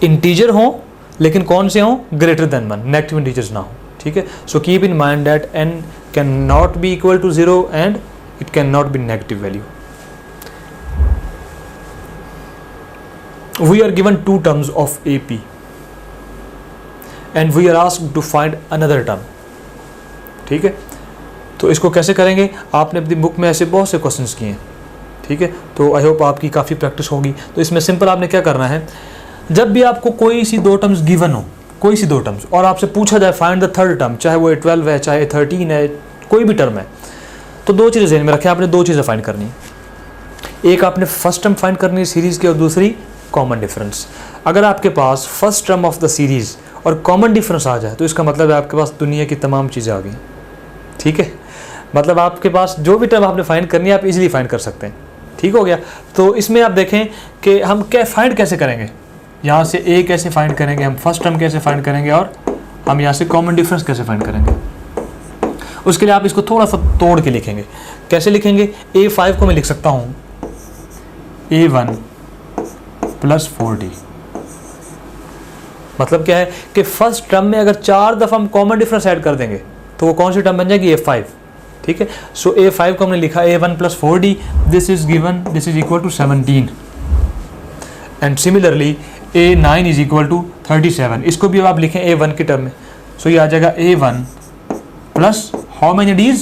integer हो, लेकिन कौन से हो, ग्रेटर देन 1, नेगेटिव इंटीजर्स ना हो. ठीक है, so keep in mind that n can not be equal to 0 and it can not be negative value. We are given 2 terms of AP and we are asked to find another term. ठीक है, तो इसको कैसे करेंगे, आपने अपनी book में ऐसे बहुत से क्वेश्चंस किए हैं. ठीक है, तो आई होप आपकी काफ़ी प्रैक्टिस होगी. तो इसमें सिंपल आपने क्या करना है, जब भी आपको कोई सी 2 टर्म्स गिवन हो, कोई सी 2 टर्म्स, और आपसे पूछा जाए फाइंड द थर्ड टर्म, चाहे वो 12 है चाहे 13 है, कोई भी टर्म है, तो 2 चीज़ें ज़हन में रखें. आपने 2 चीज़ें फाइंड करनी है. एक आपने फर्स्ट टर्म फाइंड करनी है सीरीज़ की और दूसरी कॉमन डिफरेंस. अगर आपके पास first term of the series और कॉमन डिफरेंस आ जाए तो इसका मतलब है आपके पास दुनिया की तमाम चीज़ें आ गई. ठीक है, मतलब आपके पास जो भी टर्म आपने फाइंड करनी है आप इजीली फाइंड कर सकते हैं. ठीक हो गया, तो इसमें आप देखें कि हम क्या फाइंड कैसे करेंगे. यहाँ से A कैसे फाइंड करेंगे, हम फर्स्ट टर्म कैसे फाइंड करेंगे, और हम यहाँ से कॉमन डिफरेंस कैसे फाइंड करेंगे. उसके लिए आप इसको थोड़ा सा तोड़ के लिखेंगे. कैसे लिखेंगे, A5 को मैं लिख सकता हूँ A1 + 4D. मतलब क्या है कि फर्स्ट टर्म में अगर 4 दफ़ा हम कॉमन डिफरेंस ऐड कर देंगे तो वो कौन सी टर्म बन जाएगी, A5. ठीक है, सो A5 को हमने लिखा A1 + 4D, this is equal to 17. And similarly A9 is equal to 37. इसको भी आप लिखें A1 की टर्म में, सो ये आ जाएगा A1 plus how many D's,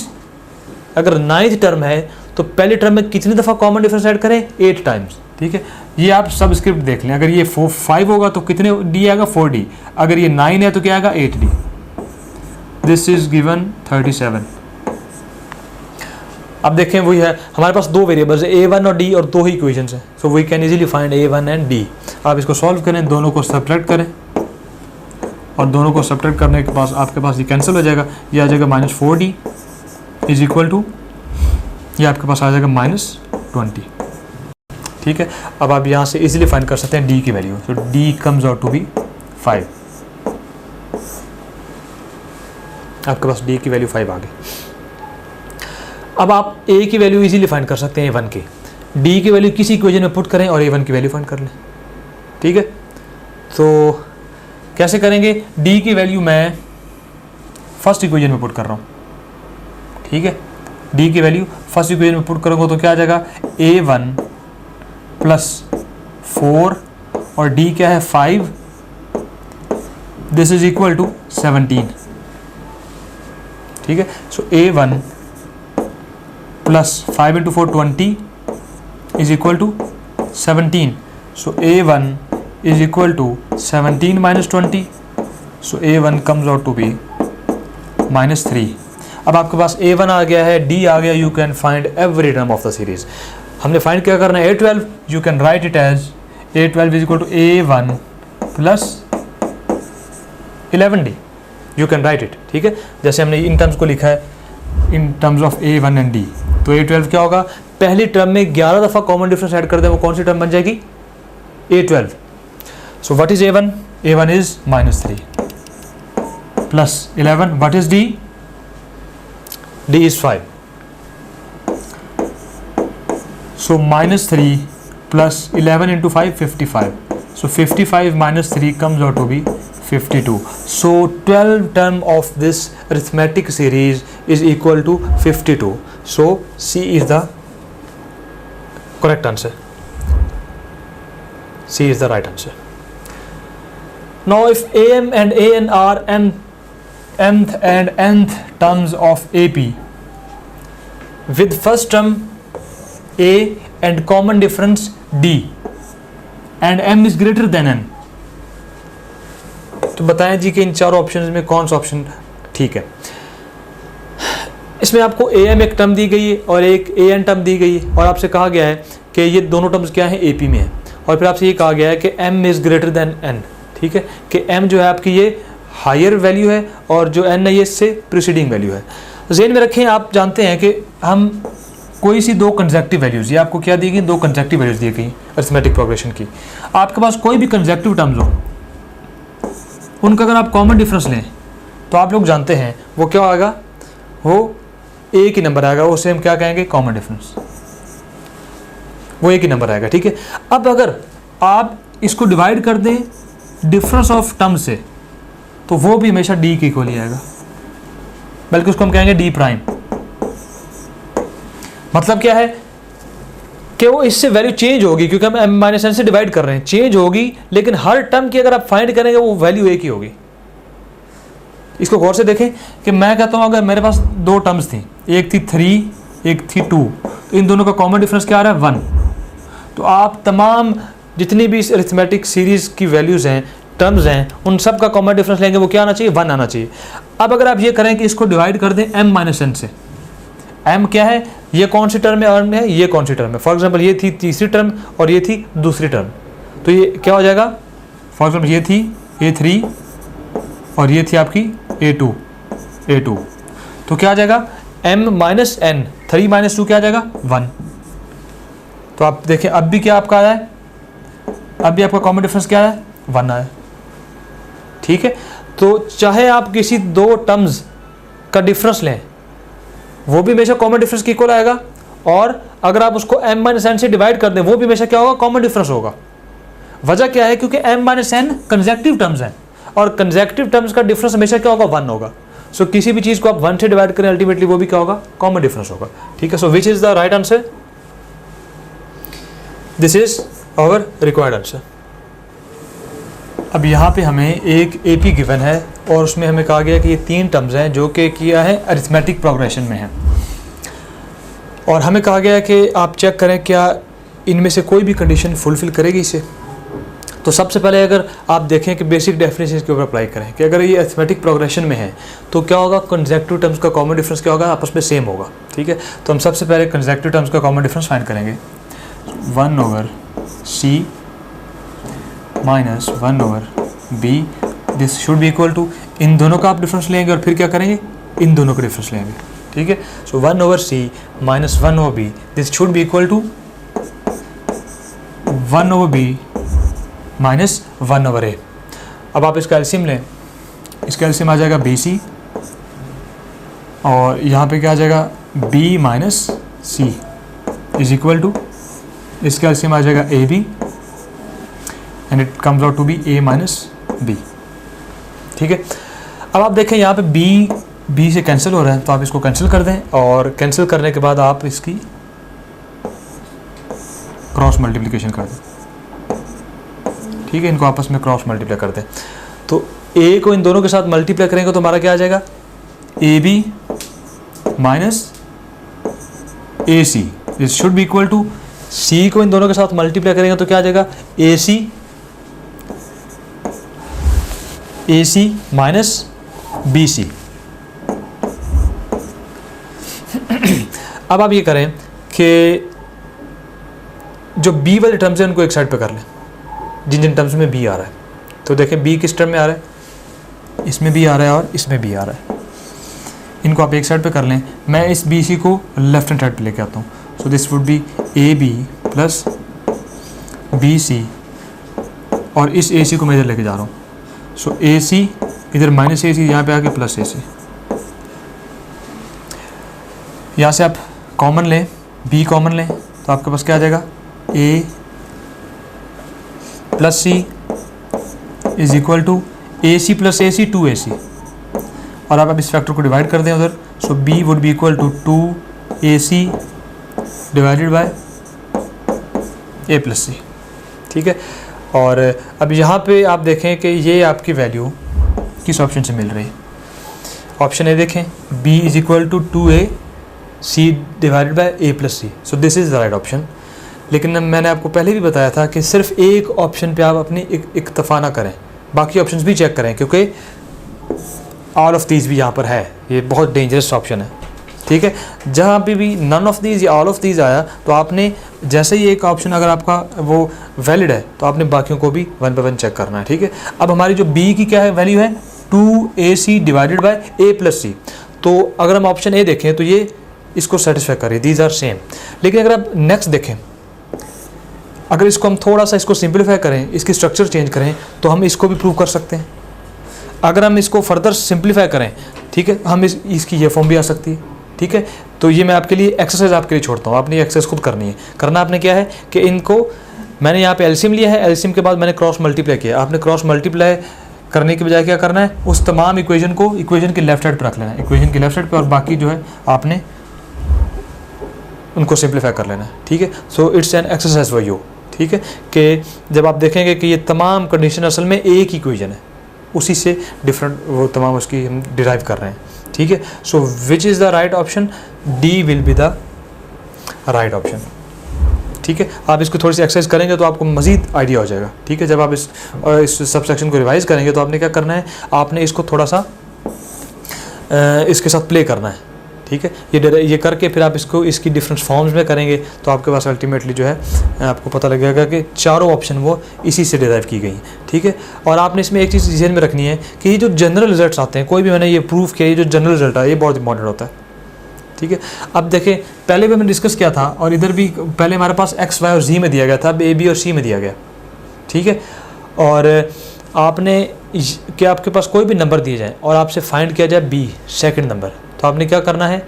अगर 9th टर्म है तो पहली टर्म में कितनी दफ़ा कॉमन डिफरेंस ऐड करें, 8 टाइम्स। ठीक है, ये आप सब स्क्रिप्ट देख लें। अगर ये 5 होगा तो कितने डी आएगा, 4D। अगर ये 9 है तो क्या आएगा, 8D। This is given 37। अब देखें वही है, हमारे पास दो वेरिएबल्स है A1 और D और दो ही इक्वेशंस हैं, so we can easily find A1 and D। आप इसको सॉल्व करें, दोनों को सब्ट्रैक्ट करें और दोनों को सब्ट्रैक्ट करने के पास आपके पास ये कैंसिल हो जाएगा, ये आ जाएगा -4D इज इक्वल टू, ये आपके पास आ जाएगा -20। ठीक है, अब आप यहाँ से इजीली फाइंड कर सकते हैं D की वैल्यू। तो D comes out to be 5। आपके पास D की वैल्यू 5 आ गई। अब आप A की वैल्यू इजीली फाइंड कर सकते हैं A1 की। D की वैल्यू किसी इक्वेशन में पुट करें और A1 की वैल्यू फाइंड कर लें। ठीक है, तो कैसे करेंगे, D की वैल्यू मैं फर्स्ट इक्वेशन में पुट कर रहा हूँ। ठीक है, D की वैल्यू फर्स्ट इक्वेशन में पुट करूँगा तो क्या आ जाएगा, A1 + 4 और D क्या है 5, दिस इज इक्वल टू 17। ठीक है, so A1 + 5 × 4 20 is equal to 17। So A1 is equal to 17 - 20, so A1 comes out to be -3। अब आपके पास A1 आ गया है, D आ गया, you can find every term of the series. हमने फाइंड क्या करना है, A12, you can write it as A12 is equal to A1 + 11D, you can write it. ठीक है, जैसे हमने इन टर्म्स को लिखा है in terms of A1 and D, तो A12 क्या होगा, पहली टर्म में 11 दफ़ा कॉमन डिफरेंस ऐड कर दें, वो कौन सी टर्म बन जाएगी, A12। So what is A1, A1 is -3 + 11, what is D, D is 5. So -3 + 11 × 5, 55. So 55 - 3 comes out to be 52. So 12 term of this arithmetic series is equal to 52. So C is the correct answer. C is the right answer. Now if AM and AN are mth and nth terms of AP with first term A and common difference D and m is greater than n, तो बताएं जी कि इन चारों options में कौन सा option ठीक है। इसमें आपको AM एक टर्म दी गई है और एक AN टर्म दी गई है और आपसे कहा गया है कि ये दोनों टर्म्स क्या हैं, AP में है, और फिर आपसे ये कहा गया है कि m is greater than n। ठीक है, कि m जो है आपकी ये हायर वैल्यू है और जो n है ये इससे प्रीसीडिंग वैल्यू है। ज़हन में रखें, आप जानते हैं कि हम कोई सी दो कंसेक्टिव वैल्यूज़, ये आपको क्या दी गई, दो कंसेक्टिव वैल्यूज़ दी गई अरिथमेटिक प्रोग्रेशन की। आपके पास कोई भी कंसेक्टिव टर्म्स हो, उनका अगर आप कॉमन डिफरेंस लें तो आप लोग जानते हैं वो क्या आएगा, वो एक ही नंबर आएगा, उसे हम क्या कहेंगे, कॉमन डिफरेंस, वो एक ही नंबर आएगा। ठीक है, अब अगर आप इसको डिवाइड कर दें डिफरेंस ऑफ टर्म से तो वो भी हमेशा डी के इक्वल ही आएगा, बल्कि उसको हम कहेंगे डी प्राइम। मतलब क्या है कि वो इससे वैल्यू चेंज होगी क्योंकि हम m - n से डिवाइड कर रहे हैं, चेंज होगी, लेकिन हर टर्म की अगर आप फाइंड करेंगे वो वैल्यू एक ही होगी। इसको गौर से देखें कि मैं कहता हूं अगर मेरे पास दो टर्म्स थी, एक थी 3 एक थी 2, तो इन दोनों का कॉमन डिफरेंस क्या आ रहा है, 1। तो आप तमाम जितनी भी इस अरिथमेटिक सीरीज की वैल्यूज़ हैं, टर्म्स हैं, उन सब का कॉमन डिफरेंस लेंगे, वो क्या आना चाहिए, 1 आना चाहिए। अब अगर आप ये करें कि इसको डिवाइड कर दें m - n से, m क्या है, ये कौन सी टर्म है, ये कौन सी टर्म है। फॉर एग्जांपल ये थी तीसरी टर्म और ये थी दूसरी टर्म, तो ये क्या हो जाएगा, फॉर एग्जांपल ये थी A3 और ये थी आपकी A2, तो क्या आ जाएगा m - n, 3 - 2 क्या आ जाएगा, 1। तो आप देखें अब भी क्या आपका आया है, अब भी आपका कॉमन डिफरेंस क्या है, 1 आया। ठीक है, तो चाहे आप किसी दो टर्म्स का डिफरेंस लें वो भी हमेशा कॉमन डिफरेंस के इक्वल आएगा, और अगर आप उसको m - n से डिवाइड कर दें वो भी हमेशा क्या होगा, कॉमन डिफरेंस होगा। वजह क्या है, क्योंकि m - n कंसेक्टिव टर्म्स हैं और कंसेक्टिव टर्म्स का डिफरेंस हमेशा क्या होगा, 1 होगा। सो किसी भी चीज़ को आप 1 से डिवाइड करें अल्टीमेटली वो भी क्या होगा, कॉमन डिफरेंस होगा। ठीक है, so which is the right answer, this is our required answer. अब यहाँ पे हमें एक AP गिवन है और उसमें हमें कहा गया कि ये 3 टर्म्स हैं जो कि किया है अरिथमेटिक प्रोग्रेशन में है। और हमें कहा गया है कि आप चेक करें क्या इनमें से कोई भी कंडीशन फुलफ़िल करेगी इसे। तो सबसे पहले अगर आप देखें कि बेसिक डेफिनेशन के ऊपर अप्लाई करें कि अगर ये अरिथमेटिक प्रोग्रेशन में है तो क्या होगा, कंसेक्यूटिव टर्म्स का कॉमन डिफरेंस क्या होगा, आपस में सेम होगा। ठीक है, तो हम सबसे पहले कंसेक्यूटिव टर्म्स का कॉमन डिफरेंस फाइंड करेंगे। 1/c minus 1/b, this should be equal to, इन दोनों का आप डिफरेंस लेंगे और फिर क्या करेंगे, इन दोनों का डिफरेंस लेंगे। ठीक है, so 1/c minus 1/b, this should be equal to 1/b minus 1/a। अब आप इसका एलसीएम लें, इसका एलसीएम आ जाएगा BC और यहाँ पे क्या आ जाएगा B minus C is equal to, इसका एलसीएम आ जाएगा AB and it comes out to be A minus B। ठीक है, अब आप देखें यहाँ पे B से कैंसिल हो रहा है तो आप इसको कैंसिल कर दें और कैंसिल करने के बाद आप इसकी क्रॉस मल्टीप्लिकेशन कर दें। ठीक है, इनको आपस में क्रॉस मल्टीप्लाई कर दें तो A को इन दोनों के साथ मल्टीप्लाई करेंगे तो हमारा क्या आ जाएगा, AB minus AC, this should be equal to, C को इन दोनों के साथ मल्टीप्लाई करेंगे तो क्या आ जाएगा, AC माइनस BC। अब आप ये करें कि जो B वाले टर्म्स हैं उनको एक साइड पे कर लें, जिन जिन टर्म्स में B आ रहा है। तो देखें B किस टर्म में आ रहा है, इसमें B आ रहा है और इसमें B आ रहा है, इनको आप एक साइड पे कर लें। मैं इस BC को लेफ्ट हैंड साइड पे लेके आता हूँ, सो this would B AB plus BC और इस AC को मैं इधर लेके जा रहा हूँ, सो AC इधर माइनस AC, यहाँ पे आके प्लस AC। यहाँ से आप कॉमन लें, B कॉमन लें तो आपके पास क्या आ जाएगा, A plus C is equal to AC plus AC 2AC और अब आप इस फैक्टर को डिवाइड कर दें उधर, so B would be equal to 2AC divided by A plus C। ठीक है, और अब यहाँ पे आप देखें कि ये आपकी वैल्यू किस ऑप्शन से मिल रही है। ऑप्शन ए देखें, B is equal to 2AC divided by A plus C, so this is the right option. लेकिन मैंने आपको पहले भी बताया था कि सिर्फ एक ऑप्शन पे आप अपनी इक्तफा ना करें, बाकी ऑप्शंस भी चेक करें क्योंकि ऑल ऑफ दीज भी यहाँ पर है, ये बहुत डेंजरस ऑप्शन है। ठीक है, जहाँ पे भी नन ऑफ दीज या ऑल ऑफ दीज आया तो आपने जैसे ही एक ऑप्शन अगर आपका वो वैलिड है तो आपने बाकियों को भी 1 by 1 चेक करना है। ठीक है, अब हमारी जो B की क्या है वैल्यू है 2AC divided by A plus C, तो अगर हम ऑप्शन ए देखें तो ये इसको सेटिस्फाई करे, दीज आर सेम। लेकिन अगर आप नेक्स्ट देखें, अगर इसको हम थोड़ा सा इसको सिंपलीफाई करें, इसकी स्ट्रक्चर चेंज करें तो हम इसको भी प्रूव कर सकते हैं। अगर हम इसको फर्दर सिंपलीफाई करें, ठीक है, हम इसकी ये फॉर्म भी आ सकती है। ठीक है, तो ये मैं आपके लिए एक्सरसाइज आपके लिए छोड़ता हूँ, आपने ये एक्सरसाइज खुद करनी है। करना आपने क्या है कि इनको मैंने यहाँ पे एलसीएम लिया है, एलसीएम के बाद मैंने क्रॉस मल्टीप्लाई किया। आपने क्रॉस मल्टीप्लाई करने के बजाय क्या करना है, उस तमाम इक्वेशन को इक्वेशन के लेफ्ट साइड पर रख लेना है, इक्वेशन के लेफ्ट साइड पर, और बाकी जो है आपने उनको सिंपलीफाई कर लेना है। ठीक है, so it's an exercise for you. ठीक है, कि जब आप देखेंगे कि ये तमाम कंडीशन असल में एक इक्वेशन है, उसी से डिफरेंट वो तमाम उसकी हम डिराइव कर रहे हैं। ठीक है, so which is the right option, D will be the right option. ठीक है, आप इसको थोड़ी सी एक्सरसाइज करेंगे तो आपको मज़ीद आइडिया हो जाएगा। ठीक है, जब आप इस सबसेक्शन को रिवाइज करेंगे तो आपने क्या करना है, आपने इसको थोड़ा सा इसके साथ प्ले करना है। ठीक है, ये करके फिर आप इसको इसकी डिफरेंट फॉर्म्स में करेंगे तो आपके पास अल्टीमेटली जो है आपको पता लगेगा कि चारों ऑप्शन वो इसी से डिराइव की गई हैं। ठीक है, और आपने इसमें एक चीज़ ध्यान में रखनी है कि ये जो जनरल रिजल्ट्स आते हैं, कोई भी मैंने ये प्रूफ किया, ये जो जनरल रिजल्ट है ये बहुत इंपॉर्टेंट होता है। ठीक है, अब देखें पहले भी हमने डिस्कस किया था और इधर भी पहले हमारे पास एक्स वाई और जी में दिया गया था, अब ए बी और सी में दिया गया। ठीक है, और आपने कि आपके पास कोई भी नंबर दिए जाए और आपसे फाइंड किया जाए बी सेकंड नंबर, तो आपने क्या करना है,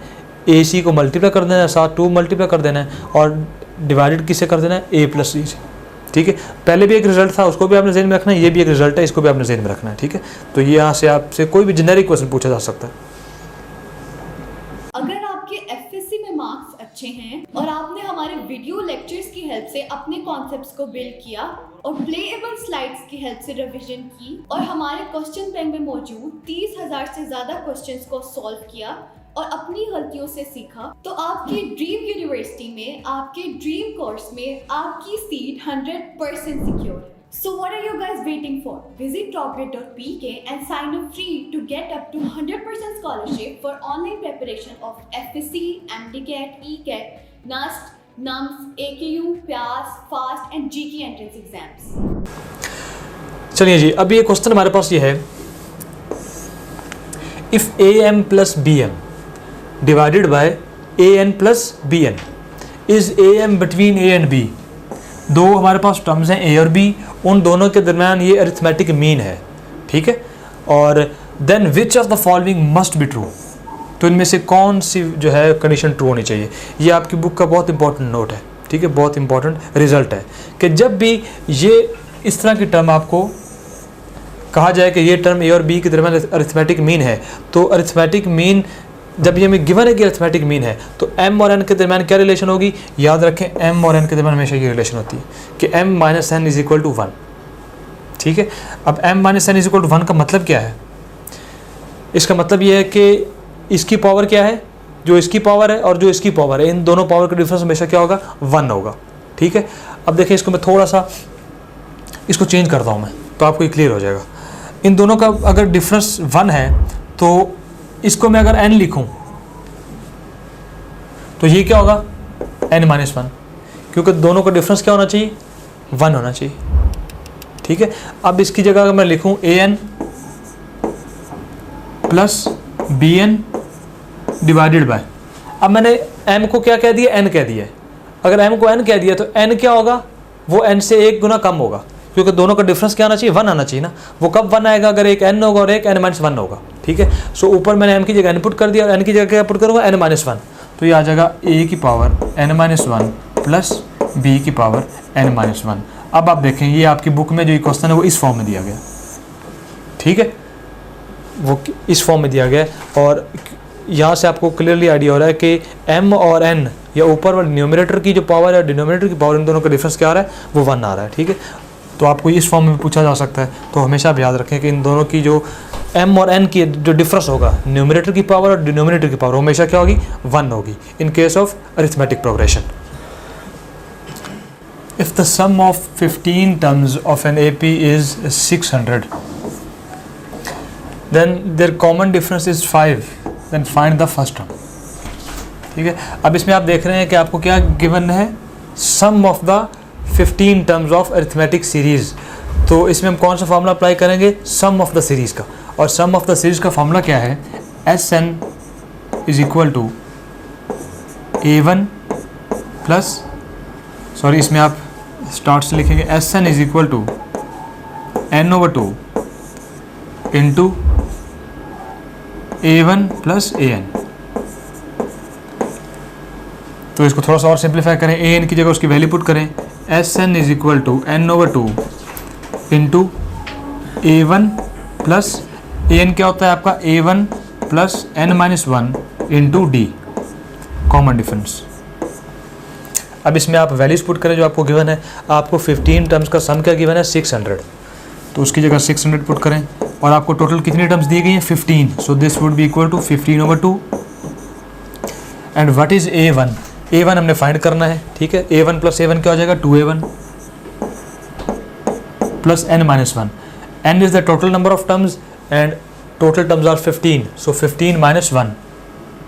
ए सी को मल्टीप्लाई कर देना है, साथ 2 मल्टीप्लाई कर देना है और डिवाइडेड किससे कर देना है, ए प्लस सी से। ठीक है, पहले भी एक रिजल्ट था, उसको भी आपने ज़हन में रखना है, ये भी एक रिजल्ट है, इसको भी आपने ज़हन में रखना है। ठीक है, तो ये यहाँ से आपसे कोई भी जेनेरिक क्वेश्चन पूछा जा सकता है। अगर आपके एफएससी में मार्क्स अच्छे हैं और आपने हमारे वीडियो लेक्चर्स की हेल्प से अपने कॉन्सेप्ट्स को बिल्ड किया और प्लेएबल स्लाइड्स की हेल्प से रिवीजन की और हमारे क्वेश्चन बैंक में मौजूद 30,000 से ज़्यादा क्वेश्चंस को सॉल्व किया, और अपनी गलतियों से सीखा, तो आपकी ड्रीम यूनिवर्सिटी में, आपके ड्रीम कोर्स में आपकी सीट 100% सिक्योर है। So what are you guys waiting for? Visit topgrade.pk and sign up free to get up to 100% scholarship for online preparation of FSC, MDCAT, ECAT, NAST, NUMS, AKU, PAS, FAST and GK entrance exams. चलिए जी, अब ये question हमारे पास ये है, if AM plus BM divided by AN plus BN is AM between A and B। दो हमारे पास terms हैं A और B, उन दोनों के दरमियान ये अरिथमेटिक मीन है, ठीक है। और then which of the following must be true, तो इनमें से कौन सी जो है कंडीशन ट्रू होनी चाहिए। ये आपकी बुक का बहुत इंपॉर्टेंट नोट है, ठीक है, बहुत इंपॉर्टेंट रिजल्ट है कि जब भी ये इस तरह की टर्म आपको कहा जाए कि ये टर्म A और B के दरमियान अरिथमेटिक मीन है, तो अरिथमेटिक मीन जब ये हमें गिवन है कि अरिथमेटिक मीन है, तो M और N के दरमियान क्या रिलेशन होगी, याद रखें M और N के दरमियान हमेशा ये रिलेशन होती है कि M minus N is equal to 1, ठीक है। अब M minus N is equal to 1 का मतलब क्या है, इसका मतलब ये है कि इसकी पावर क्या है, जो इसकी पावर है और जो इसकी पावर है, इन दोनों पावर का डिफरेंस हमेशा क्या होगा, 1 होगा, ठीक है। अब देखिए इसको मैं थोड़ा सा इसको चेंज करता हूँ मैं, तो आपको ये क्लियर हो जाएगा। इन दोनों का अगर डिफरेंस 1 है तो इसको मैं अगर n लिखूं तो ये क्या होगा, n माइनस 1, क्योंकि दोनों का डिफरेंस क्या होना चाहिए, 1 होना चाहिए, ठीक है। अब इसकी जगह अगर मैं लिखूं an plus bn divided by, अब मैंने m को क्या कह दिया, n कह दिया है। अगर m को n कह दिया तो n क्या होगा, वो n से 1 गुना कम होगा, क्योंकि दोनों का डिफरेंस क्या आना चाहिए, 1 आना चाहिए ना। वो कब 1 आएगा, अगर एक n होगा और एक n माइनस 1 होगा, ठीक है। सो ऊपर मैंने m की जगह n पुट कर दिया और n की जगह क्या पुट करूँगा, n माइनस 1, तो ये आ जाएगा a की power n minus 1 plus b की पावर n माइनस 1। अब आप देखें ये आपकी बुक में जो ये क्वेश्चन है वो इस फॉर्म में दिया गया, ठीक है, वो इस फॉर्म में दिया गया है। और यहाँ से आपको क्लियरली आइडिया हो रहा है कि m और n या ऊपर वाले न्यूमरेटर की जो पावर है, डिनोमिनेटर की पावर, इन दोनों का डिफरेंस क्या आ रहा है, वो 1 आ रहा है, ठीक है। तो आपको इस फॉर्म में पूछा जा सकता है, तो हमेशा आप याद रखें कि इन दोनों की जो m और n की जो डिफरेंस होगा, न्यूमरेटर की पावर और डिनोमिनेटर की पावर, हमेशा क्या होगी, 1 होगी in case of arithmetic progression. If the sum of 15 terms of an AP is 600 then their common difference is 5, then find the first term, ठीक है। अब इसमें आप देख रहे हैं कि आपको क्या गिवन है, sum of the 15 terms of arithmetic series. तो इसमें हम कौन सा फॉर्मूला अप्लाई करेंगे, सम ऑफ द सीरीज का, और सम ऑफ द सीरीज का फॉर्मूला क्या है, SN is equal to A1 plus, sorry इसमें आप स्टार्ट से लिखेंगे, SN is equal to N/2 into A1 plus AN। तो इसको थोड़ा सा और सिंप्लीफाई करें, AN की जगह उसकी वैल्यू पुट करें, SN is equal to N/2 into A1 plus AN क्या होता है आपका, A1 plus N minus 1 into D, common difference. अब इसमें आप वैल्यूज पुट करें जो आपको गिवन है, आपको 15 टर्म्स का सम क्या गिवन है, 600, तो उसकी जगह 600 पुट करें, और आपको टोटल कितनी टर्म्स दी गई हैं, 15, so this would be equal to 15/2। And what is A1, A1 हमने फाइंड करना है, ठीक है। A1 प्लस A1 क्या हो जाएगा, 2A1 plus N minus 1, N is the total number of terms and total terms are 15, so 15 minus 1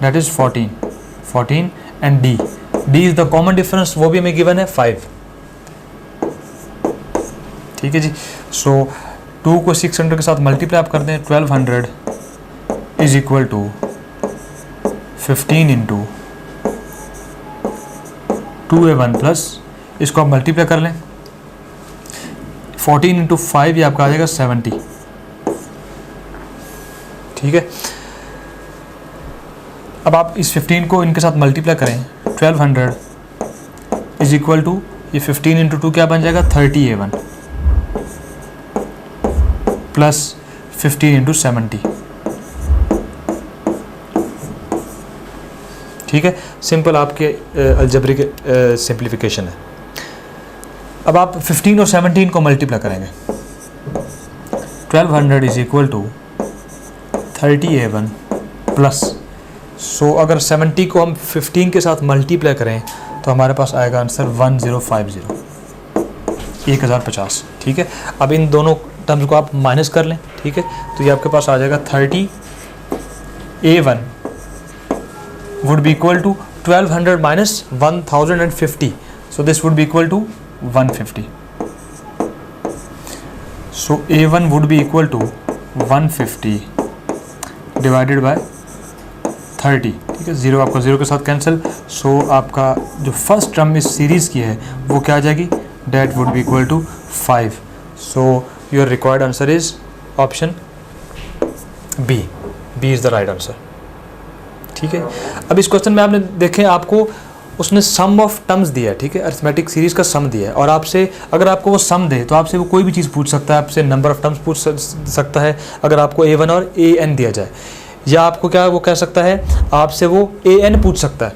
that is 14 and D is the common difference, वो भी हमें गिवन है 5, ठीक है जी। सो 2 को 600 के साथ मल्टीप्लाई आप कर दें, 1200 is equal to 15 into 2A1 plus, इसको आप मल्टीप्लाई कर लें, 14 इंटू 5 ये आपका आ जाएगा 70, ठीक है। अब आप इस 15 को इनके साथ मल्टीप्लाई करें, 1200 इज इक्वल टू, ये 15 इंटू 2 क्या बन जाएगा, 30A1 प्लस 15 इंटू 70, ठीक है। सिंपल आपके अलजेब्रिक सिंप्लीफिकेशन है। अब आप 15 और 17 को मल्टीप्लाई करेंगे, 1200 is equal to 30A1 plus सो अगर 70 को हम 15 के साथ मल्टीप्लाई करें तो हमारे पास आएगा आंसर 1050, 1050, ठीक है। अब इन दोनों टर्म्स को आप माइनस कर लें, ठीक है, तो ये आपके पास आ जाएगा 30 A1 would be equal to 1200 minus 1050, so this would be equal to 150. So A1 would be equal to 150 divided by 30, ठीक है, जीरो आपका जीरो के साथ कैंसिल। सो आपका जो फर्स्ट टर्म इस सीरीज़ की है वो क्या आ जाएगी, that would be equal to 5। So your required answer is option B is the right answer, ठीक है। अब इस क्वेश्चन में आपने देखें, आपको उसने सम ऑफ टर्म्स दिया है, ठीक है, अरिथमेटिक सीरीज़ का सम दिया है, और आपसे अगर आपको वो सम दे तो आपसे वो कोई भी चीज़ पूछ सकता है, आपसे नंबर ऑफ टर्म्स पूछ सकता है। अगर आपको A1 और AN दिया जाए, या आपको क्या वो कह सकता है, आपसे वो AN पूछ सकता है,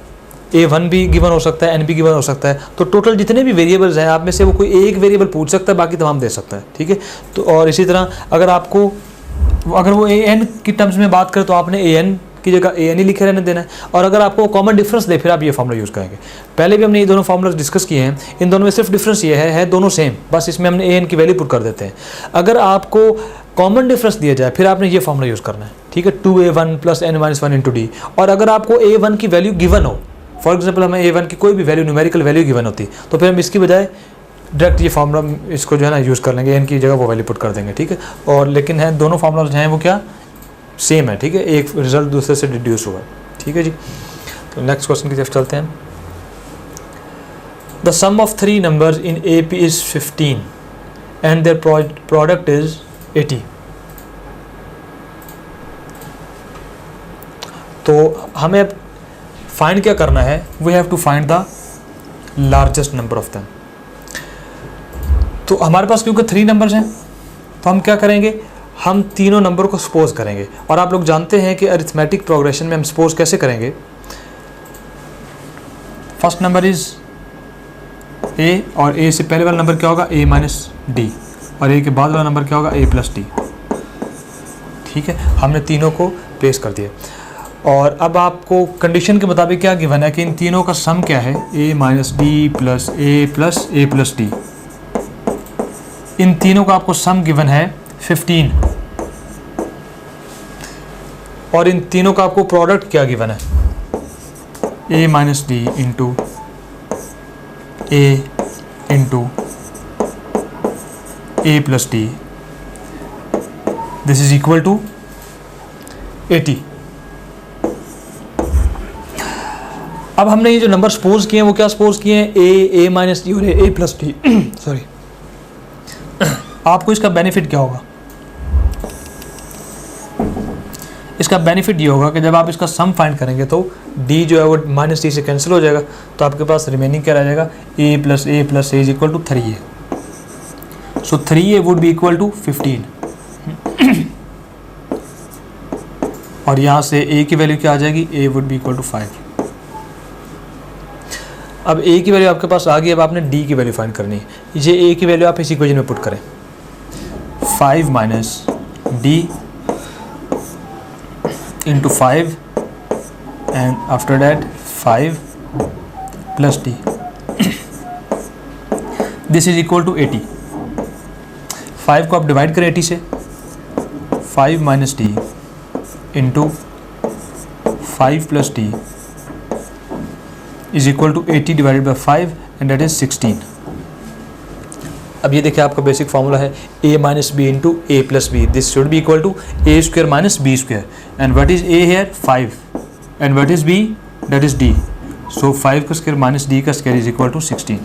A1 भी गिवन हो सकता है, N भी गिवन हो सकता है। तो टोटल जितने भी वेरिएबल्स हैं आप में से वो कोई एक वेरिएबल पूछ सकता है, बाकी तमाम दे सकता है, ठीक है। तो और इसी तरह अगर वो AN की टर्म्स में बात करें तो आपने AN की जगह AN ही लिखे रहने देना है, और अगर आपको कॉमन डिफरेंस दे फिर आप ये फॉर्मूला यूज़ करेंगे। पहले भी हमने ये दोनों फॉर्मूलाज डिस्कस किए हैं, इन दोनों में सिर्फ डिफरेंस ये है दोनों सेम, बस इसमें हमने AN की वैल्यू पुट कर देते हैं। अगर आपको कॉमन डिफरेंस दिया जाए फिर आपने ये फॉर्मूला यूज़ करना है, ठीक है, 2A1 + n-1 × d। और अगर आपको A1 की वैल्यू गिवन हो, फॉर एग्जाम्पल हमें A1 की कोई भी वैल्यू न्यूमेरिकल वैल्यू गिवन होती तो फिर हम इसकी बजाय डायरेक्ट ये फार्मूला इसको जो है ना यूज़ कर लेंगे, एन की जगह वो वैल्यू पुट कर देंगे, ठीक है। और लेकिन है दोनों फार्मूलाज हैं वो क्या सेम है, ठीक है, एक रिजल्ट दूसरे से डिड्यूस हुआ, ठीक है जी। तो नेक्स्ट क्वेश्चन की तरफ चलते हैं। The sum of 3 numbers in AP is 15 and their product is 80। तो हमें अब फाइंड क्या करना है, we have to find the largest number of them. तो हमारे पास क्योंकि 3 नंबर्स हैं तो हम क्या करेंगे, हम तीनों नंबर को सपोज करेंगे। और आप लोग जानते हैं कि अरिथमेटिक प्रोग्रेशन में हम सपोज कैसे करेंगे। फर्स्ट नंबर इज A, और A से पहले वाला नंबर क्या होगा, A - D, और A के बाद वाला नंबर क्या होगा, A + D, ठीक है। हमने तीनों को प्लेस कर दिया, और अब आपको कंडीशन के मुताबिक क्या गिवन है कि इन तीनों का सम क्या है, A - D + A + A + D। इन तीनों का आपको सम गिवन है 15, और इन तीनों का आपको प्रोडक्ट क्या गिवन है, A - D × A × A + D, this is equal to 80। अब हमने ये जो नंबर सपोज किए हैं वो क्या सपोज किए हैं, A - D और A + D सॉरी। आपको इसका बेनिफिट क्या होगा, इसका बेनिफिट ये होगा कि जब आप इसका सम फाइंड करेंगे तो D जो है वो -D से कैंसिल हो जाएगा, तो आपके पास रिमेनिंग क्या रह जाएगा, A + A + A = 3A। So 3A would be equal to 15, और यहाँ से A की वैल्यू क्या आ जाएगी, A would be equal to 5। अब A की वैल्यू आपके पास आ गई, अब आपने D की वैल्यू फाइंड करनी है। ये A की वैल्यू आप इस इक्वेशन में पुट करें, 5 - D × 5 and after that 5 + D, this is equal to 80। 5 को आप डिवाइड करें 80 से, 5 - D × 5 + D is equal to 80 divided by 5 and that is 16। अब ये देखिए आपका बेसिक फार्मूला है A - B × A + B, this should be equal to A² - B², and what is A here, 5, and what is B, that is D, so 5 का square - D का square is equal to 16।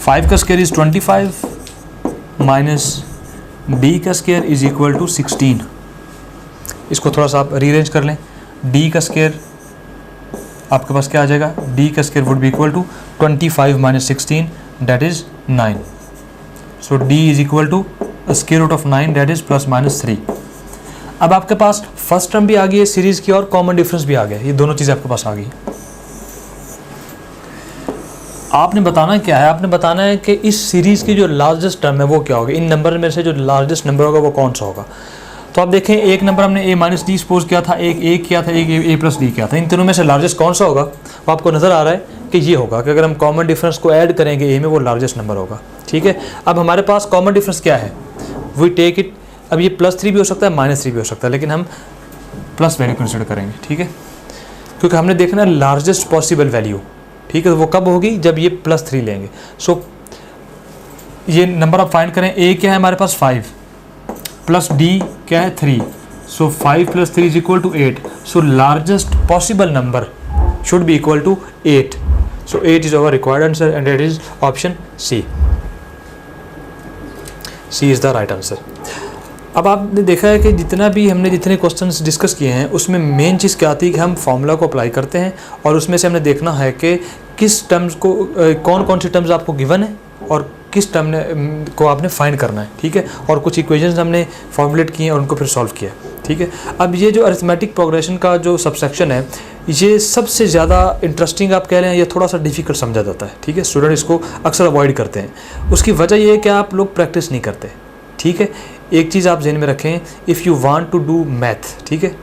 5 का square is 25 - D का square is equal to 16। इसको थोड़ा सा आप rearrange कर लें, D का स्क्वायर आपके पास क्या आ जाएगा, D का square would be equal to 25 - 16 that is 9, so D is equal to square root of 9 that is ±3। अब आपके पास फर्स्ट टर्म भी आ गई है सीरीज की और कॉमन डिफरेंस भी आ गया, ये दोनों चीज़ें आपके पास आ गई। आपने बताना क्या है, आपने बताना है कि इस सीरीज़ की जो लार्जेस्ट टर्म है वो क्या होगा, इन नंबर में से जो लार्जेस्ट नंबर होगा वो कौन सा होगा। तो आप देखें एक नंबर हमने a माइनस डी सपोज किया था, एक a किया था, एक a प्लस डी किया था। इन तीनों में से लार्जेस्ट कौन सा होगा? वो आपको नज़र आ रहा है कि ये होगा कि अगर हम कॉमन डिफरेंस को ऐड करेंगे a में, वो लार्जेस्ट नंबर होगा। ठीक है, अब हमारे पास कॉमन डिफरेंस क्या है? वी टेक इट, अब ये +3 भी हो सकता है, -3 भी हो सकता है, लेकिन हम प्लस वैल्यू कंसिडर करेंगे। ठीक है, क्योंकि हमने देखना है लार्जेस्ट पॉसिबल वैल्यू। ठीक है, तो वो कब होगी? जब ये +3 लेंगे। सो ये नंबर आप फाइंड करें, a क्या है हमारे पास 5 प्लस d क्या है 3, so 5 + 3 = 8। So largest possible number should be equal to 8। So 8 is our required answer and it is option C। C is the right answer. अब आपने देखा है कि जितने क्वेश्चंस डिस्कस किए हैं उसमें मेन चीज़ क्या आती है कि हम फॉर्मूला को अप्लाई करते हैं और उसमें से हमने देखना है कि किस टर्म्स को कौन कौन सी टर्म्स आपको गिवन है और किस टर्म को आपने फाइंड करना है। ठीक है, और कुछ इक्वेशंस हमने फॉर्मुलेट किए और उनको फिर सॉल्व किया। ठीक है, अब ये जो अरिथमेटिक प्रोग्रेशन का जो सबसेक्शन है, ये सबसे ज़्यादा इंटरेस्टिंग आप कह रहे हैं, ये थोड़ा सा डिफ़िकल्ट समझा जाता है। ठीक है, स्टूडेंट इसको अक्सर अवॉइड करते हैं। उसकी वजह ये है कि आप लोग प्रैक्टिस नहीं करते। ठीक है, एक चीज़ आप जहन में रखें, if you want to do math, ठीक है,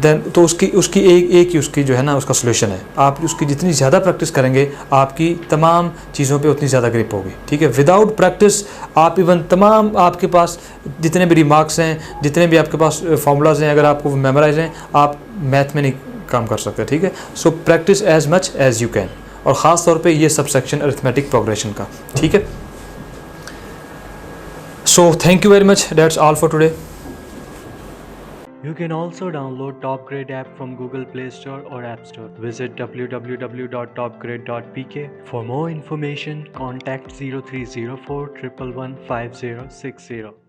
देन तो उसकी एक ही उसकी जो है ना उसका सोल्यूशन है। आप उसकी जितनी ज़्यादा प्रैक्टिस करेंगे आपकी तमाम चीज़ों पे उतनी ज़्यादा ग्रिप होगी। ठीक है, विदाउट प्रैक्टिस आप इवन तमाम आपके पास जितने भी रिमार्क्स हैं, जितने भी आपके पास फार्मूलाज हैं, अगर आपको मेमोराइज हैं, आप मैथ में नहीं काम कर सकते। ठीक है, so practice as much as you can, और ख़ास तौर पे ये सबसेक्शन अरिथमेटिक प्रोग्रेशन का। ठीक है, so thank you very much. That's all for today. You can also download TopGrade app from Google Play Store or App Store. Visit www.topgrade.pk. For more information, contact 0304 111 5060.